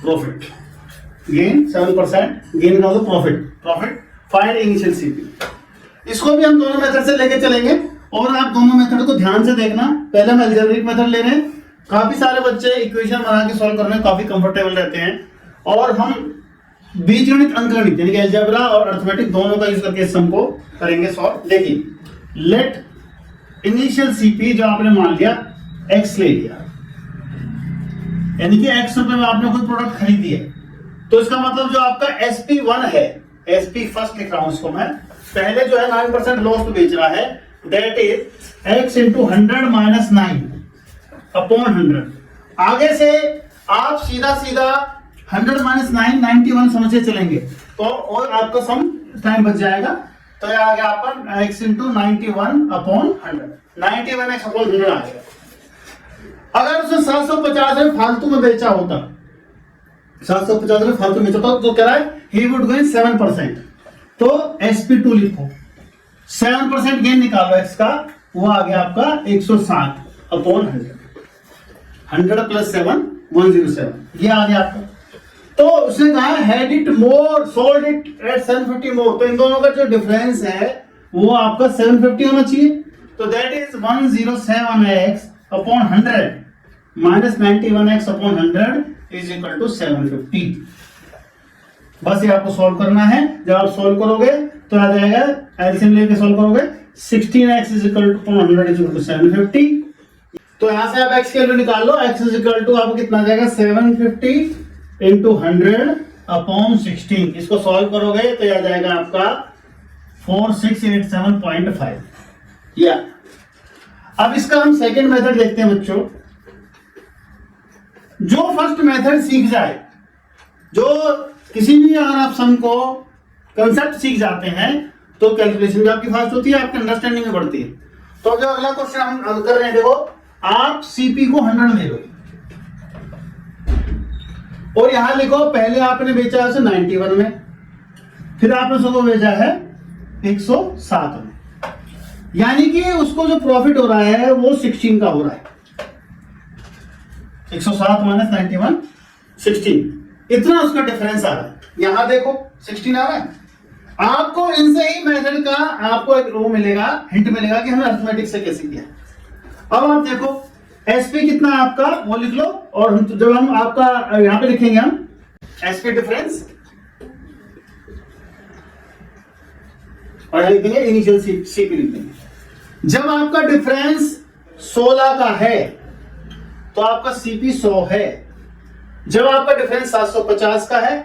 profit, gain 7% gain का profit find initial CP। इसको भी हम दोनों मेथड से लेके चलेंगे, और आप दोनों मेथड को ध्यान से देखना। पहले हम अलजेब्रिक मेथड ले रहे हैं, काफी सारे बच्चे इक्वेशन बना के सॉल्व करने में काफी कंफर्टेबल रहते हैं, और हम बीजगणित अंकगणित यानी कि अलजेब्रा और अर्थमेटिक दोनों का यूज करके सम को करेंगे सॉल्व। देखिए लेट इनिशियल सीपी जो आपने मान लिया एक्स ले लिया, यानी कि एक्स रुपए में आपने कोई प्रोडक्ट खरीदी है, तो इसका मतलब जो आपका एसपी 1 है, एसपी फर्स्ट लिख रहा हूं इसको मैं, पहले जो है 9% लॉस पे बेच रहा है, that is x into 100 minus 9 upon 100। आगे से आप सीधा 100 माइनस 9 91 समझे चलेंगे, तो और आपका सम टाइम बच जाएगा। तो ये आ गया आपका x into 91 upon 100, 91x upon 100 आ गया। अगर उसने 750 में फालतू में बेचा होता, 750 में फालतू में बेचा तो कह रहा है he would gain 7%, तो sp2 लिखो, 7% गेन निकालो x का, वो आ गया आपका 160 अपॉन 100, 100 प्लस 7 107, ये आ गया आपका। तो उसने कहा had it more sold it at 750 more, तो इन दोनों का जो डिफरेंस है वो आपका 750 होना चाहिए, तो that is 107x upon 100 minus 91x upon 100 is equal to 750। बस ये आपको सॉल्व करना है। जब आप सॉल्व करोगे तो आ जाएगा, एलसीएम लेके सॉल्व करोगे 16x is equal to 100 is equal to 750। तो यहां से आप x की वैल्यू निकाल लो, x इज इक्वल टू आपको कितना आ जाएगा 750 इंटू 100 अपॉन 16। इसको सॉल्व करोगे तो यह जाएगा आपका 4687.5। या अब इसका हम सेकंड मेथड देखते हैं बच्चों। जो फर्स्ट मेथड सीख जाए, जो किसी भी अगर आप सम को कंसेप्ट सीख जाते हैं तो कैलकुलेशन भी आपकी फास्ट होती है, आपकी अंडरस्टैंडिंग में बढ़ती है। तो जो अगला क्वेश्चन हम कर रहे हैं, देखो आप सीपी को 100 ले लो और यहां लिखो पहले आपने बेचा है 91 में, फिर आपने उसको बेचा है 107 में, यानी कि उसको जो प्रॉफिट हो रहा है वो 16 का हो रहा है। 107 माइनस 91 16, इतना उसका डिफरेंस आ रहा है। यहां देखो 16 आ रहा है। आपको इनसे ही मेथड का आपको एक वो मिलेगा, हिंट मिलेगा कि हमने अर्थमेटिक से कैसे किया। अब आप देखो एसपी कितना है आपका वो लिख लो, और जब हम आपका यहां पे लिखेंगे हम एसपी डिफरेंस और यहां लिखेंगे इनिशियल सीपी लिख देंगे। जब आपका डिफरेंस 16 का है तो आपका सीपी 100 है। जब आपका डिफरेंस 750 का है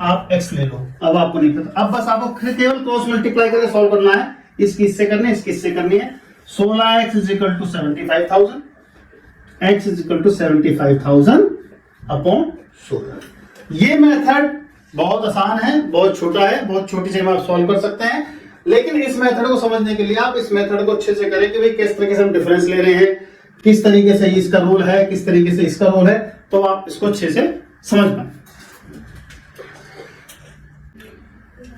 आप x ले लो। अब आपको नहीं पता, अब बस आपको केवल क्रॉस मल्टीप्लाई करके सॉल्व करना है। इसकी इससे करनी है, इसकी इससे करनी है। 16x is equal to 75,000, x is equal to 75,000 upon 16। ये मेथड बहुत आसान है, बहुत छोटा है, बहुत छोटी सी आप सॉल्व कर सकते हैं। लेकिन इस मेथड को समझने के लिए आप इस मेथड को अच्छे से करें कि भाई किस तरीके से हम डिफरेंस ले रहे हैं, किस तरीके से इसका रूल है, किस तरीके से इसका रूल है, तो आप इसको अच्छे से समझ पाए।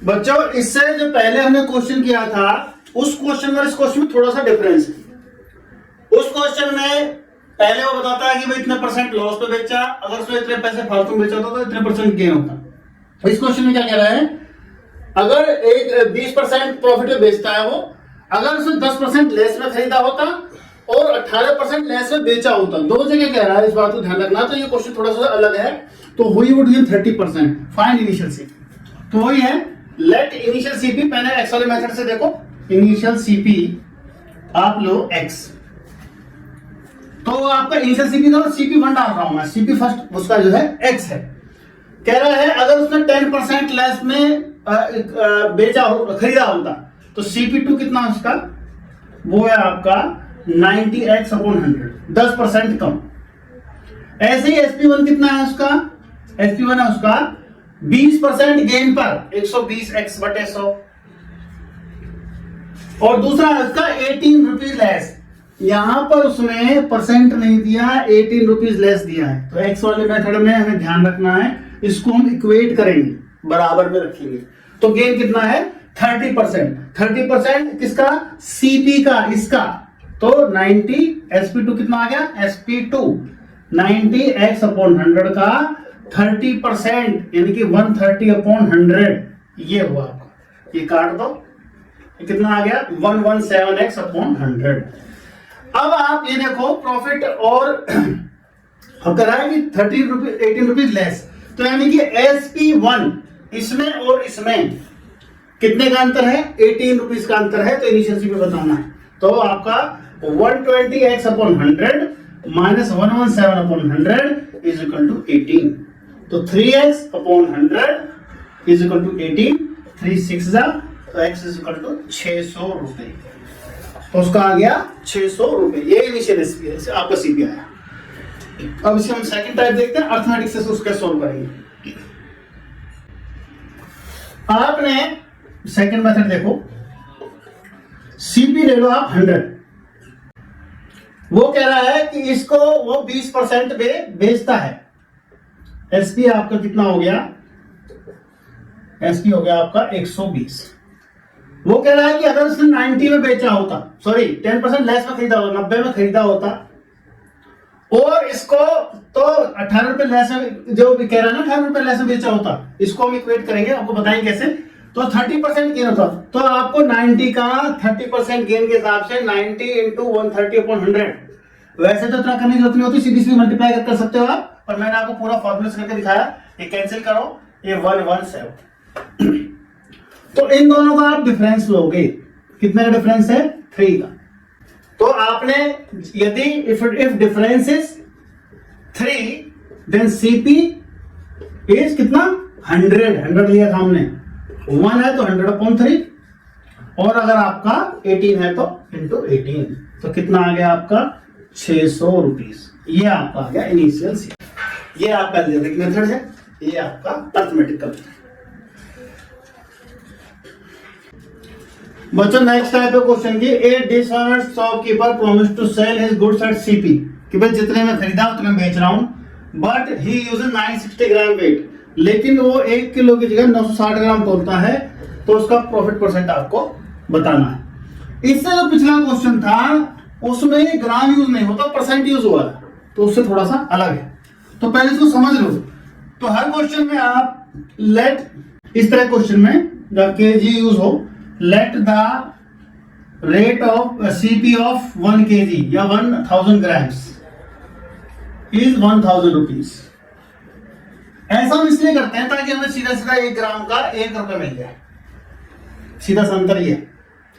बच्चों, इससे जो पहले हमने क्वेश्चन किया था, उस क्वेश्चन और इस क्वेश्चन में थोड़ा सा डिफरेंस है। उस क्वेश्चन में पहले वो बताता है कि भाई इतने परसेंट लॉस पे बेचा, अगर उसमें इतने पैसे फालतू में बेचा होता तो इतने परसेंट गेन होता। इस क्वेश्चन में क्या कह रहा है, अगर एक 20% प्रॉफिट में बेचता है वो, अगर उसने 10% लेस में खरीदा होता और 18% लेस में बेचा होता, दो जगह कह रहा है, इस बात को ध्यान रखना। तो ये क्वेश्चन थोड़ा सा अलग है। तो वही would give 30%, find initial CP. तो वही है, लेट इनिशियल सीपी, पहले एक्स वाले मेथड से देखो, इनिशियल सीपी आप लो x, तो आपका इनिशियल सीपी का सीपी 1 डाल रहा हूं मैं, सीपी फर्स्ट उसका जो है x है। कह रहा है अगर उसने 10% लेस में बेचा खरीदा होता तो CP2 कितना है उसका, वो है आपका 90x अपॉन 100, 10% कम। ऐसे ही SP1 कितना है उसका, SP1 है उसका 20% गेन पर 120x बटे 100, और दूसरा है उसका 18 रुपीज लेस। यहां पर उसने परसेंट नहीं दिया, 18 रुपीज लेस दिया है। तो एक्स वाले मेथड में हमें ध्यान रखना है, इसको हम इक्वेट करेंगे, बराबर में रखेंगे। तो गेन कितना है 30%। 30% किसका, सीपी का, इसका। तो 90, SP2 कितना आ गया, SP2 90x अपॉन 100 का 30% यानी कि 130 अपॉन 100, ये हुआ आपका। ये काट दो, कितना आ गया 117x अपॉन 100। अब आप ये देखो प्रॉफिट और हम कर रहा है कि 18 रुपीज लेस, तो यानी कि SP1 इसमें और इसमें कितने का अंतर है, 18 रुपीज का अंतर है। तो इनिशियल सीपी बताना है, तो आपका 120x upon 100 minus 117 upon 100 is equal to 18। तो 3x upon 100 is equal to 18, 3 6 जा, तो x इज इक्वल टू 600 रुपए। तो उसका आ गया 600 रुपए। ये इनिशियल आपका सीपी आया। अब इसे हम सेकंड टाइप देखते हैं, अर्थमेटिक से उसका सॉल्व करेंगे। आपने सेकंड मेथड देखो, सीपी ले लो आप 100, वो कह रहा है कि इसको वो 20% पे बेचता है। एसपी आपका कितना हो गया, एसपी हो गया आपका 120। वो कह रहा है कि अगर उसने 90 में बेचा होता, सॉरी 10% लेस में खरीदा होता, 90 में खरीदा होता, और इसको तो 18 रुपए लेस में, जो भी कह रहा है ना 18 रुपए लेस में बेचा होता, इसको हम इक्वेट करेंगे, आपको बताएंगे कैसे। तो 30% गेन होता, तो आपको 90 का 30% गेन के हिसाब से 90 इंटू 130 अपॉन 100, वैसे तो इतना करने की जरूरत नहीं होती, सीधी सीधी मल्टीप्लाई कर सकते हो आप, पर मैंने आपको पूरा फॉर्मूला करके दिखाया। ये कैंसिल करो, ये 117। तो इन दोनों का आप डिफरेंस लोगे, कितने का डिफरेंस है 3 का। तो आपने यदि if difference is 3 then CP is कितना 100 लिया था हमने, 1 है तो 100 अपॉन 3, और अगर आपका 18 है तो इंटू 18, तो कितना आ गया आपका 600 रुपीज। ये आपका आ गया इनिशियल सीपी। ये आपका अलजेब्रिक मेथड है, ये आपका अर्थमेटिक मेथड है। बच्चों नेक्स्ट टाइप ऑफ क्वेश्चन की, a dishonest shopkeeper promise to sell his goods at CP, कि भाई जितने में खरीदा उतने बेच रहा हूं, but he uses 960 gram weight, लेकिन वो 1 किलो की जगह 960 ग्राम तोलता है, तो उसका प्रॉफिट परसेंट आपको बताना है। इससे जो पिछला क्वेश्चन था उसमें ग्राम यूज नहीं होता, परसेंट यूज हुआ, तो उससे थोड़ा सा अलग है। तो पहले इसको समझ लो। तो हर क्वेश्चन में आप लेट, इस तरह क्वेश्चन में जब केजी यूज हो, let the rate of CP of 1 kg या 1000 grams is 1000 rupees। ऐसा हम इसलिए करते हैं ताकि हमें सीधा सीधा 1 ग्राम का 1 रुपए मिल जाए, सीधा संतर ही है,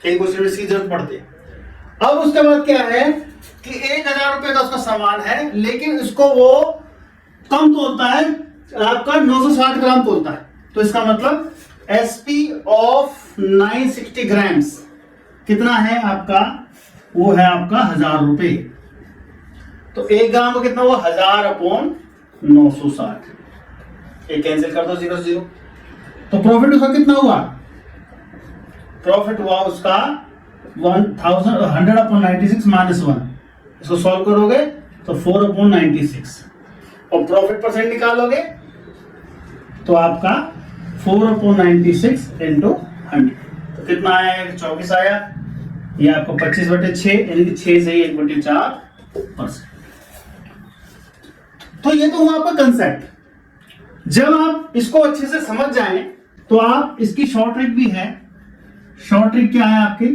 कई क्वेश्चन में इसकी जरूरत पड़ती है। अब उसके बाद क्या है कि 1000 रुपए का उसका सामान है, लेकिन इसको वो कम तोलता है, आपका 960 ग्राम तोलता है। तो इसका मतलब एसपी ऑफ 960 ग्राम्स कितना है आपका, वो है आपका 1000 रुपए। तो 1 ग्राम को कितना हुआ, 1000/960, ये कैंसिल कर दो 0 से 0। तो प्रॉफिट उसका कितना हुआ, प्रॉफिट हुआ उसका 100/96 -1, इसको सॉल्व करोगे तो 4/96, और प्रॉफिट परसेंट निकालोगे तो आपका 4/96 × 100, तो कितना आया, 24 आया। ये आपको 25/6 यानी कि 6 से 1/4%। तो ये तो हुआ आपका कंसेप्ट। जब आप इसको अच्छे से समझ जाएं तो आप इसकी शॉर्ट ट्रिक भी है। शॉर्ट ट्रिक क्या है आपकी,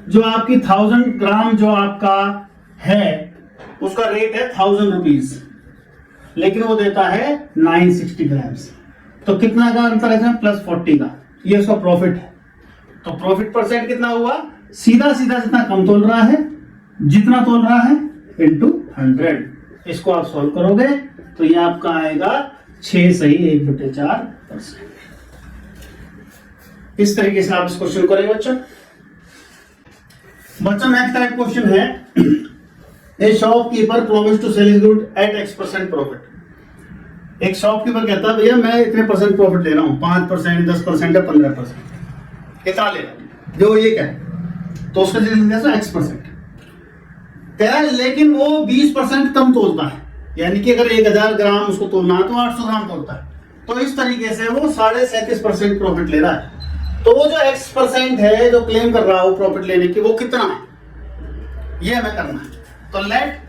जो आपकी 1000 ग्राम जो आपका है उसका रेट है 1000 रुपीज, लेकिन वो देता है 960 ग्राम्स, तो कितना का अंतर है, +40 का, ये उसका प्रॉफिट है। तो प्रॉफिट परसेंट कितना हुआ, सीधा सीधा जितना कम तोल रहा है, जितना तोल रहा है × 100। इसको आप सॉल्व करोगे तो ये आपका आएगा 6 सही 1/4%। इस तरीके से आप इस क्वेश्चन करेंगे बच्चों। नेक्स्ट टाइप क्वेश्चन है, a shopkeeper promise to sell his good at X% profit. एक शॉपकीपर कहता है भैया मैं इतने परसेंट प्रॉफिट ले रहा हूं, 5%, 10% या 15%, कितना ले रहा हूं, जो ये क्या है, तो उसका X% कह रहा है, लेकिन वो 20% कम तोलता है, यानी कि अगर 1000 ग्राम उसको तोलना है तो 800 ग्राम तोलता है, तो इस तरीके से वो 37.5% प्रॉफिट ले रहा है। तो वो जो X% है जो क्लेम कर रहा हो प्रॉफिट लेने की, वो कितना है, ये हमें करना है। तो let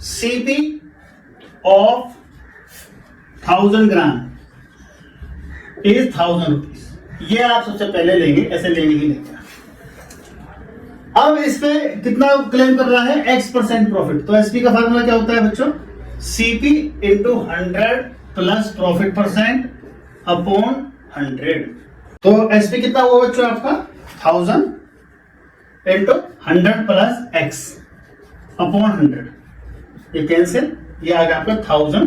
CP of 1000 gram is 1000 rupees, ये आप सबसे पहले लेंगे, ऐसे लेने ही लेंगे। अब इस पे कितना क्लेम कर रहा है, X% प्रॉफिट। तो एसपी का फार्मूला क्या होता है बच्चों, CP × 100 plus profit percent upon 100। तो एसपी कितना हुआ बच्चों आपका 1000 × 100 प्लस X अपॉन 100, ये कैंसिल, ये आ गया आपका 1000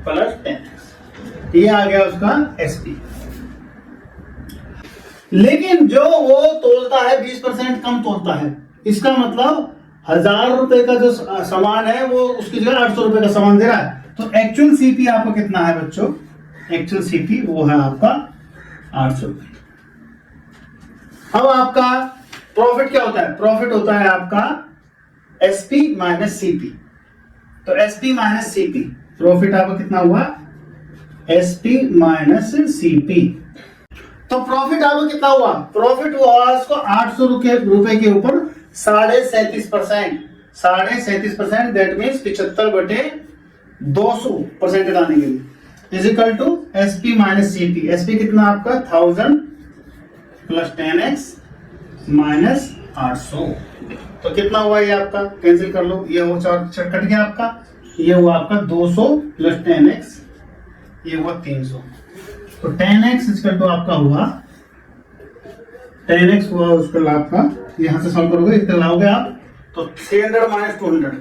प्लस 10X, ये आ गया उसका एसपी। लेकिन जो वो तोलता है 20% कम तोलता है, इसका मतलब 1000 रुपए का जो सामान है वो उसकी जगह 800 रुपए का सामान दे रहा है। तो एक्चुअल सीपी आपका कितना है बच्चों, एक्चुअल सीपी वो है आपका 800 रुपए। अब आपका प्रॉफिट क्या होता है, प्रॉफिट होता है आपका एसपी माइनस सीपी। तो एसपी माइनस सीपी, प्रॉफिट आपका कितना हुआ, एसपी माइनस सीपी। तो प्रॉफिट आपको कितना हुआ, प्रॉफिट हुआ उसको 800 रुपए के ऊपर 37.5%, 37.5%, दैट मीन्स 75/200% लाने के लिए, is equal to SP minus CP. SP कितना आपका 1000 प्लस 10x माइनस 800, तो कितना हुआ ये आपका, कैंसिल कर लो, ये वो चार कट गया आपका, ये हुआ आपका 200 प्लस 10x, ये हुआ 300। तो 10x इसका तो आपका हुआ 10x हुआ उसका आपका, यहां से सॉल्व करोगे इतना लाओगे आप, तो 300 minus 200,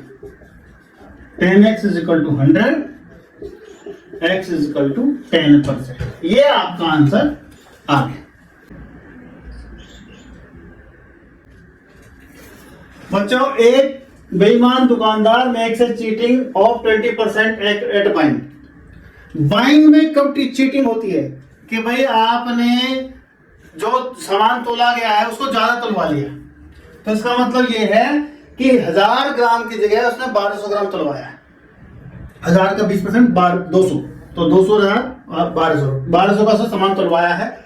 10x is equal to 100, x is equal to 10%। ये आपका आंसर आ गया बच्चों। एक बेईमान दुकानदार makes a cheating of 20% at buying. Buying में कब चीटिंग होती है कि भाई आपने जो सामान तोला गया है उसको ज्यादा तोलवा लिया, तो इसका मतलब ये है कि 1000 ग्राम की जगह उसने 1200 ग्राम तोलवाया है। 1000 का 20% 200, तो 200 1200 का उसने सामान तोलवाया है,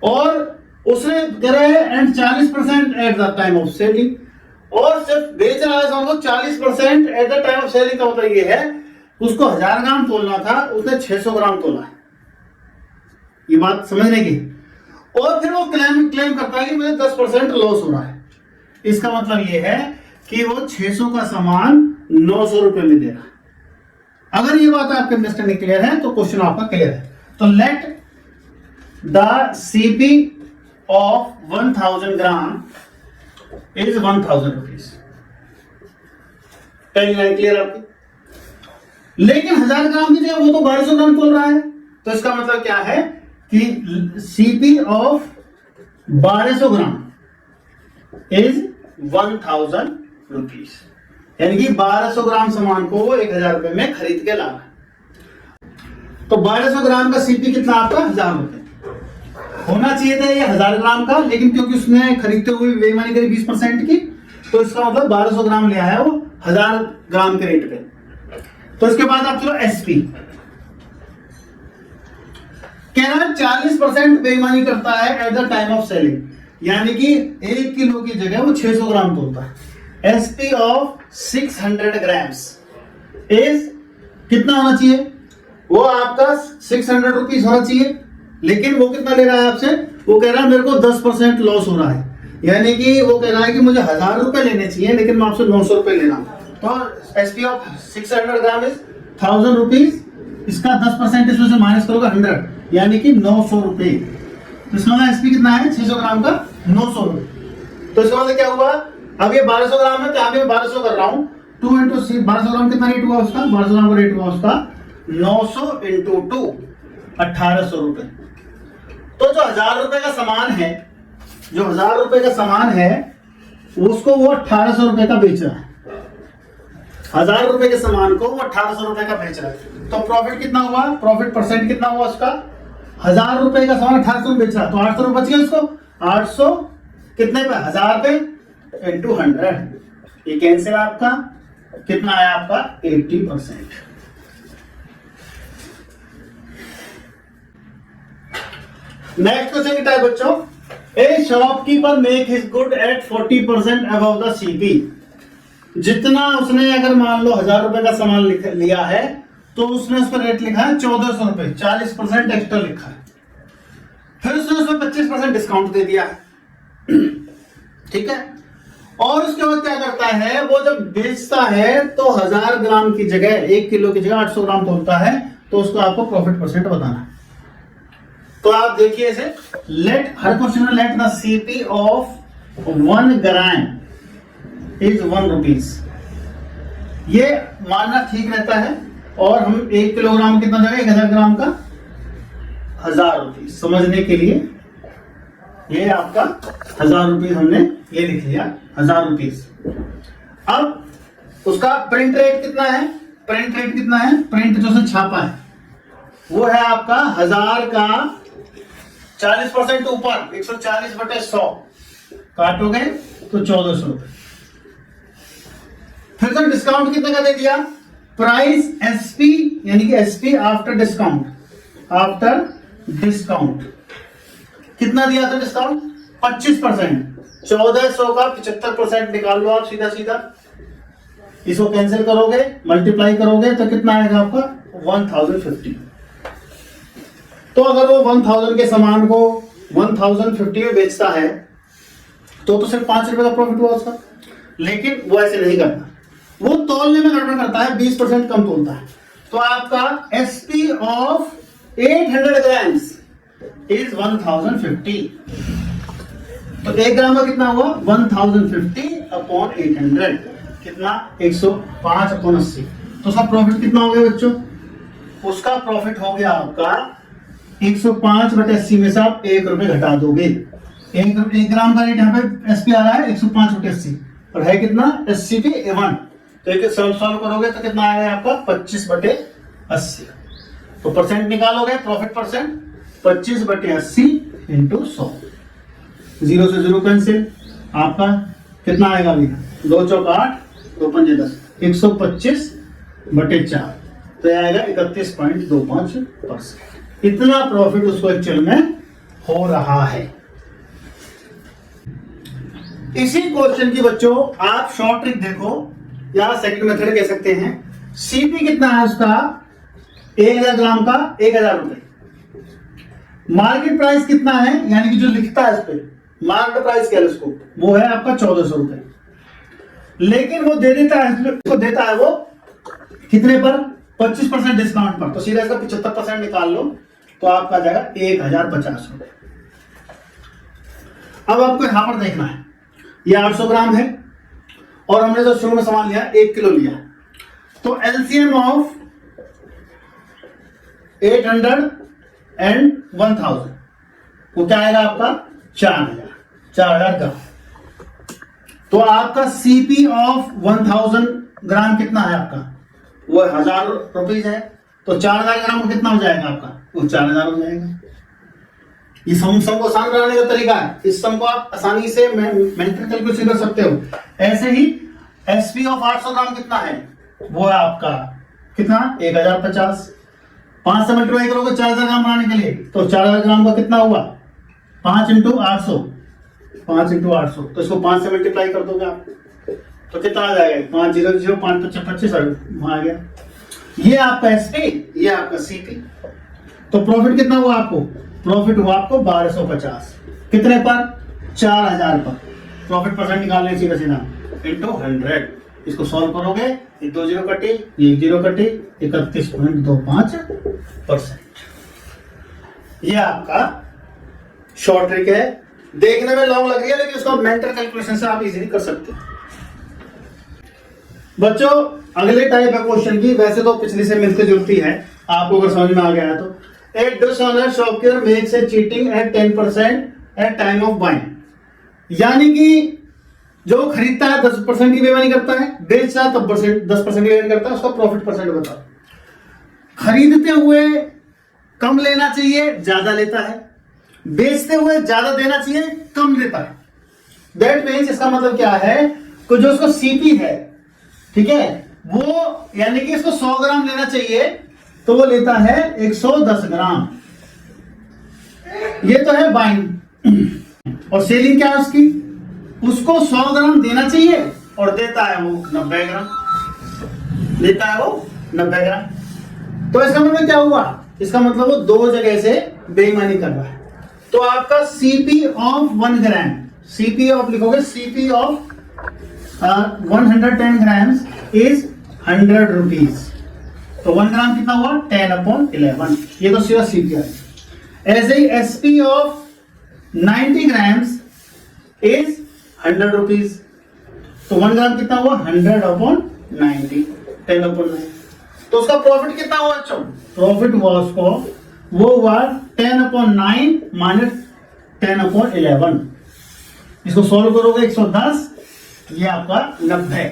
और उसने करे and 40% at the time of selling, और सिर्फ बेच रहा है सामान 40% at the time of selling. का मतलब ये है उसको 1000 ग्राम तोलना था, उसने 600 ग्राम तोला है, ये बात समझने की। और फिर वो क्लेम करता है कि मुझे 10% लॉस हो रहा है। इसका मतलब ये है कि वो 600 का सामान 900 रुपए में दे रहा है। अगर ये बात आपके अंडरस्टैंडिंग क्लियर है तो क्वेश्चन आपका क्लियर है। तो let the CP of 1000 gram is 1000 rupees. पहली लाइन क्लियर आपकी। लेकिन 1000 ग्राम की जगह वो तो 1200 ग्राम तोल रहा है, तो इसका मतलब क्या है कि CP of 1200 gram is 1000 rupees, यानी कि 1200 ग्राम सामान को वो 1000 रुपए में खरीद के ला रहा है। तो 1200 ग्राम का सीपी कितना आपका 1000 रुपए होना चाहिए था ये 1000 ग्राम का, लेकिन क्योंकि उसने खरीदते हुए बेईमानी करी 20% की, तो इसका मतलब 1200 ग्राम ले आया वो 1000 ग्राम के रेट पे। तो इसके बाद आप चलो एसपी कह रहा है 40% बेईमानी करता है at the time of selling, यानी कि 1 किलो की जगह वो 600 ग्राम तोलता है। एसपी ऑफ 600 ग्राम्स इज कितना होना चाहिए, वो आपका 600 रुपीज होना चाहिए, लेकिन वो कितना ले रहा है आपसे, वो कह रहा है मेरे को 10% लॉस हो रहा है, यानी कि वो कह रहा है कि मुझे 1000 रुपए लेने चाहिए लेकिन मैं आपसे 900 रुपए लेना। तो SP of 600 gram is 1000 rupees, इसका 10% इसमें से माइनस करोगे 100, यानी कि 900 रुपए। तो इसका मतलब एसपी कितना है 600 ग्राम का 900 रुपए। तो इसका मतलब क्या हुआ, अब ये 1200 ग्राम है तो यहाँ पे 1200 कर रहा हूँ, 2 इंटू 1200 ग्राम कितना रेट हुआ उसका, 1200 ग्राम का रेट हुआ उसका 900 इंटू 2 1800 रुपए। तो जो 1000 रुपए का सामान है, जो 1000 रुपए का सामान है उसको वो 1800 रुपए का बेच रहा है, 1000 रुपए के सामान को वो 1800 रुपए का बेच रहा है। तो प्रॉफिट कितना हुआ, प्रॉफिट परसेंट कितना हुआ उसका, 1000 रुपए का सामान 1800 में बेच रहा है तो 800 रुपए बच गया उसको, 800 कितने पे 1000 पे इंटू 100, ये कैंसिल आपका कितना आया आपका 80%। नेक्स्ट क्वेश्चन की टाइप बच्चों, ए shopkeeper make his good eight 40% above the CP. जितना उसने अगर मान लो 1000 रुपए का सामान लिया है तो उसने उस पर रेट लिखा है 1400 रुपए, 40% एक्स्ट्रा लिखा है, फिर उसने उसमें 25% डिस्काउंट दे दिया ठीक है। और उसके बाद क्या करता है, वो जब बेचता है तो 1000 ग्राम की जगह 1 किलो की जगह 800 ग्राम तोलता है, तो उसको आपको प्रॉफिट परसेंट बताना है। तो आप देखिए इसे, लेट हर क्वेश्चन में let the CP of 1 gram is 1 rupees, ये मानना ठीक रहता है। और हम 1 किलोग्राम कितना जाएगा 1000 ग्राम का 1000 रुपीज, समझने के लिए ये आपका 1000 रुपीज हमने ये लिख लिया 1000 रुपीज। अब उसका प्रिंट रेट कितना है, प्रिंट रेट कितना है, प्रिंट जो से छापा है वो है आपका 1000 का 40% ऊपर 140/100 काटोगे तो 1400 रुपए। फिर से डिस्काउंट कितने का दे दिया, प्राइस एसपी यानी कि SP after discount, after discount कितना दिया था डिस्काउंट 25%, 1400 का 75% निकाल लो आप सीधा सीधा, इसको कैंसिल करोगे मल्टीप्लाई करोगे तो कितना आएगा आपका 1050। तो अगर वो 1000 के सामान को 1050 में बेचता है तो सिर्फ 5 रुपए का प्रॉफिट हुआ उसका, लेकिन वो ऐसे नहीं करता, वो तोलने में गड़बड़ करता है, 20% कम तोलता है। तो आपका एसपी ऑफ 800 ग्राम्स इज 1050। तो 1 ग्राम का कितना हुआ 1050/800, कितना 105/80। तो उसका प्रॉफिट कितना हो गया बच्चों, उसका प्रॉफिट हो गया आपका 105/80 में से आप 1 रुपए घटा दोगे। 1 ग्राम का रेट यहाँ पे एसपी आ रहा है 105/80 और है कितना 80/1, तो एक सॉल्व करोगे तो कितना आएगा आपका 25/80। तो परसेंट निकालोगे प्रॉफिट परसेंट 25/80 इंटू 100, 0 से 0 कैंसिल, आपका कितना आएगा अभी 2 चौक 8 2 पंजे 10, 125/4 तो आएगा 31.25%। इतना प्रॉफिट उसको एक्चुअल में हो रहा है। इसी क्वेश्चन की बच्चों आप शॉर्ट ट्रिक देखो या सेकंड मेथड कह सकते हैं। सीपी कितना है उसका 1000 ग्राम का 1000 रुपए, मार्केट प्राइस कितना है यानी कि जो लिखता है इस पे मार्केट प्राइस क्या है उसको, वो है आपका 1400 रुपए, लेकिन वो दे देता है उसको देता है वो कितने पर 25% डिस्काउंट पर, तो सीधा इसका 75% निकाल लो तो आपका आ जाएगा 1050 रुपए। अब आपको यहां पर देखना है ये 800 ग्राम है और हमने जो शुरू में सामान लिया 1 किलो लिया, तो एलसीएम ऑफ 800 एंड 1000, वो क्या आएगा आपका 4000 ग्राम। तो आपका सीपी ऑफ 1000 ग्राम कितना है आपका, वो 1000 रुपीज है। तो 4000 ग्राम कितना हो जाएगा आपका, वो 4000 हो जाएगा। इस सम को आसान बनाने का तरीका है, इस सम को आप आसानी से मेंटल कैलकुलेशन कर सकते हो। ऐसे ही एसपी ऑफ 800 ग्राम कितना है, वो है आपका कितना 1050। 5 से मल्टीप्लाई करोगे 4000 ग्राम बनाने के लिए, तो 4000 ग्राम का कितना हुआ 5 × 800, 5 × 800। तो इसको 5 से मल्टीप्लाई कर दोगे आप तो कितना आ जाएगा 5 0 0 5 25 25 आ गया। ये आपका एसपी, ये आपका सीपी। तो प्रॉफिट कितना हुआ आपको, प्रॉफिट हुआ आपको 1250। कितने पर, 4000 पर। प्रॉफिट परसेंट निकालने सीधा सीधा इंटू 100। इसको सॉल्व करोगे, ये 2 0 कटे, ये 1 0 कटे, 31.25%। ये आपका शॉर्ट ट्रिक है, देखने में लॉन्ग लग रही है लेकिन उसको मेंटल कैलकुलेशन से आप इजीली कर सकते हैं। बच्चों अगले टाइप है क्वेश्चन की, वैसे तो पिछले से मिलती जुलती है, आपको अगर समझ में आ गया है तो। A dishonest shopkeeper makes a cheating at 10% at time of buying। यानी कि जो खरीदता है 10% की बेईमानी करता है, बेचता है तब 10% की बेईमानी करता है, उसका प्रॉफिट परसेंट बताओ। खरीदते हुए कम लेना चाहिए, ज्यादा लेता है, बेचते हुए ज्यादा देना चाहिए, कम देता है। दैट मीन्स इसका मतलब क्या है कि जो उसको सीपी है, ठीक है, वो यानी कि इसको 100 ग्राम लेना चाहिए तो वो लेता है 110 ग्राम। ये तो है बाइंग। और सेलिंग क्या है उसकी, उसको 100 ग्राम देना चाहिए और देता है वो 90 ग्राम, देता है वो 90 ग्राम। तो इसका मतलब क्या हुआ, इसका मतलब वो 2 जगह से बेईमानी कर रहा है। तो आपका CP of 1 gram, CP of लिखोगे, CP of 110 grams is 100 rupees. तो 1 ग्राम कितना हुआ 10/11। ये तो सीधा सीपी है। ऐसे ही SP of 90 grams is 100 rupees. तो 1 ग्राम कितना हुआ 100/90, 10/9। तो उसका प्रॉफिट कितना हुआ बच्चों, प्रॉफिट हुआ उसको, वो हुआ 10/9 माइनस 10/11। इसको सॉल्व करोगे 110, ये आपका 90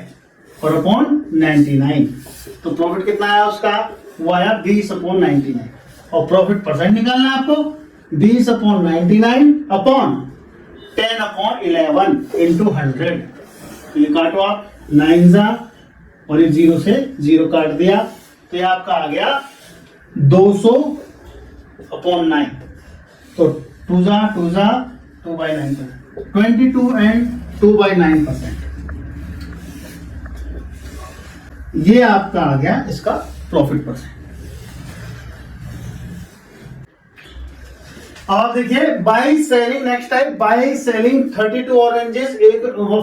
और अपॉन 99। तो प्रॉफिट कितना आया उसका, वो आया 20/99। और प्रॉफिट परसेंट निकालना है आपको, 20/99 अपॉन 10/11 इंटू 100। ये काटो आप, 9 जा और ये 0 से 0 काट दिया, तो ये आपका आ गया 200/9। तो 2 जा 2/9, 22 एंड 2/9%। ये आपका आ गया इसका प्रॉफिट परसेंट। अब देखिए by selling, next type by selling 32 oranges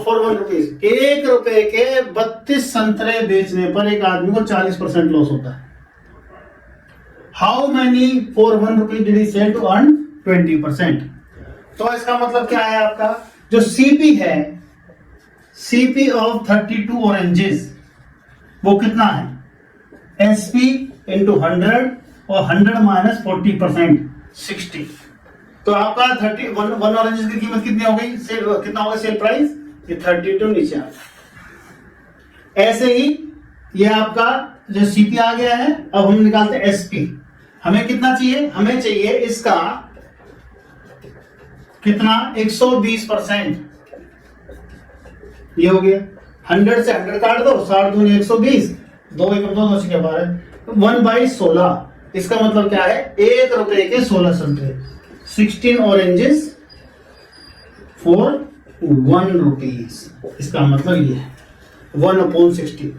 for 1 rupees. 1 रुपए के 32 संतरे बेचने पर एक आदमी को 40% लॉस होता है। How many for 1 rupees did he sell to earn 20%। तो इसका मतलब क्या है, आपका जो सीपी है, सीपी ऑफ 32 ऑरेंजेस वो कितना है, एसपी इंटू 100 और 100 माइनस 40% 60। तो आपका 31 ऑरेंजेस की कीमत कितनी हो गई, सेल कितना होगा, सेल प्राइस ये 32 नीचे आ गया। ऐसे ही ये आपका जो सीपी आ गया है, अब हम निकालते हैं एसपी। हमें कितना चाहिए, हमें चाहिए इसका कितना 120%। ये हो गया 100 से 100 काट दो, 60 दूनी 120, 2 1 2 2 के 12, 1/16। इसका मतलब क्या है, 1 रुपए के 16 संतरे, 16 ऑरेंजेस फॉर 1 रुपीज। इसका मतलब ये है 1/60।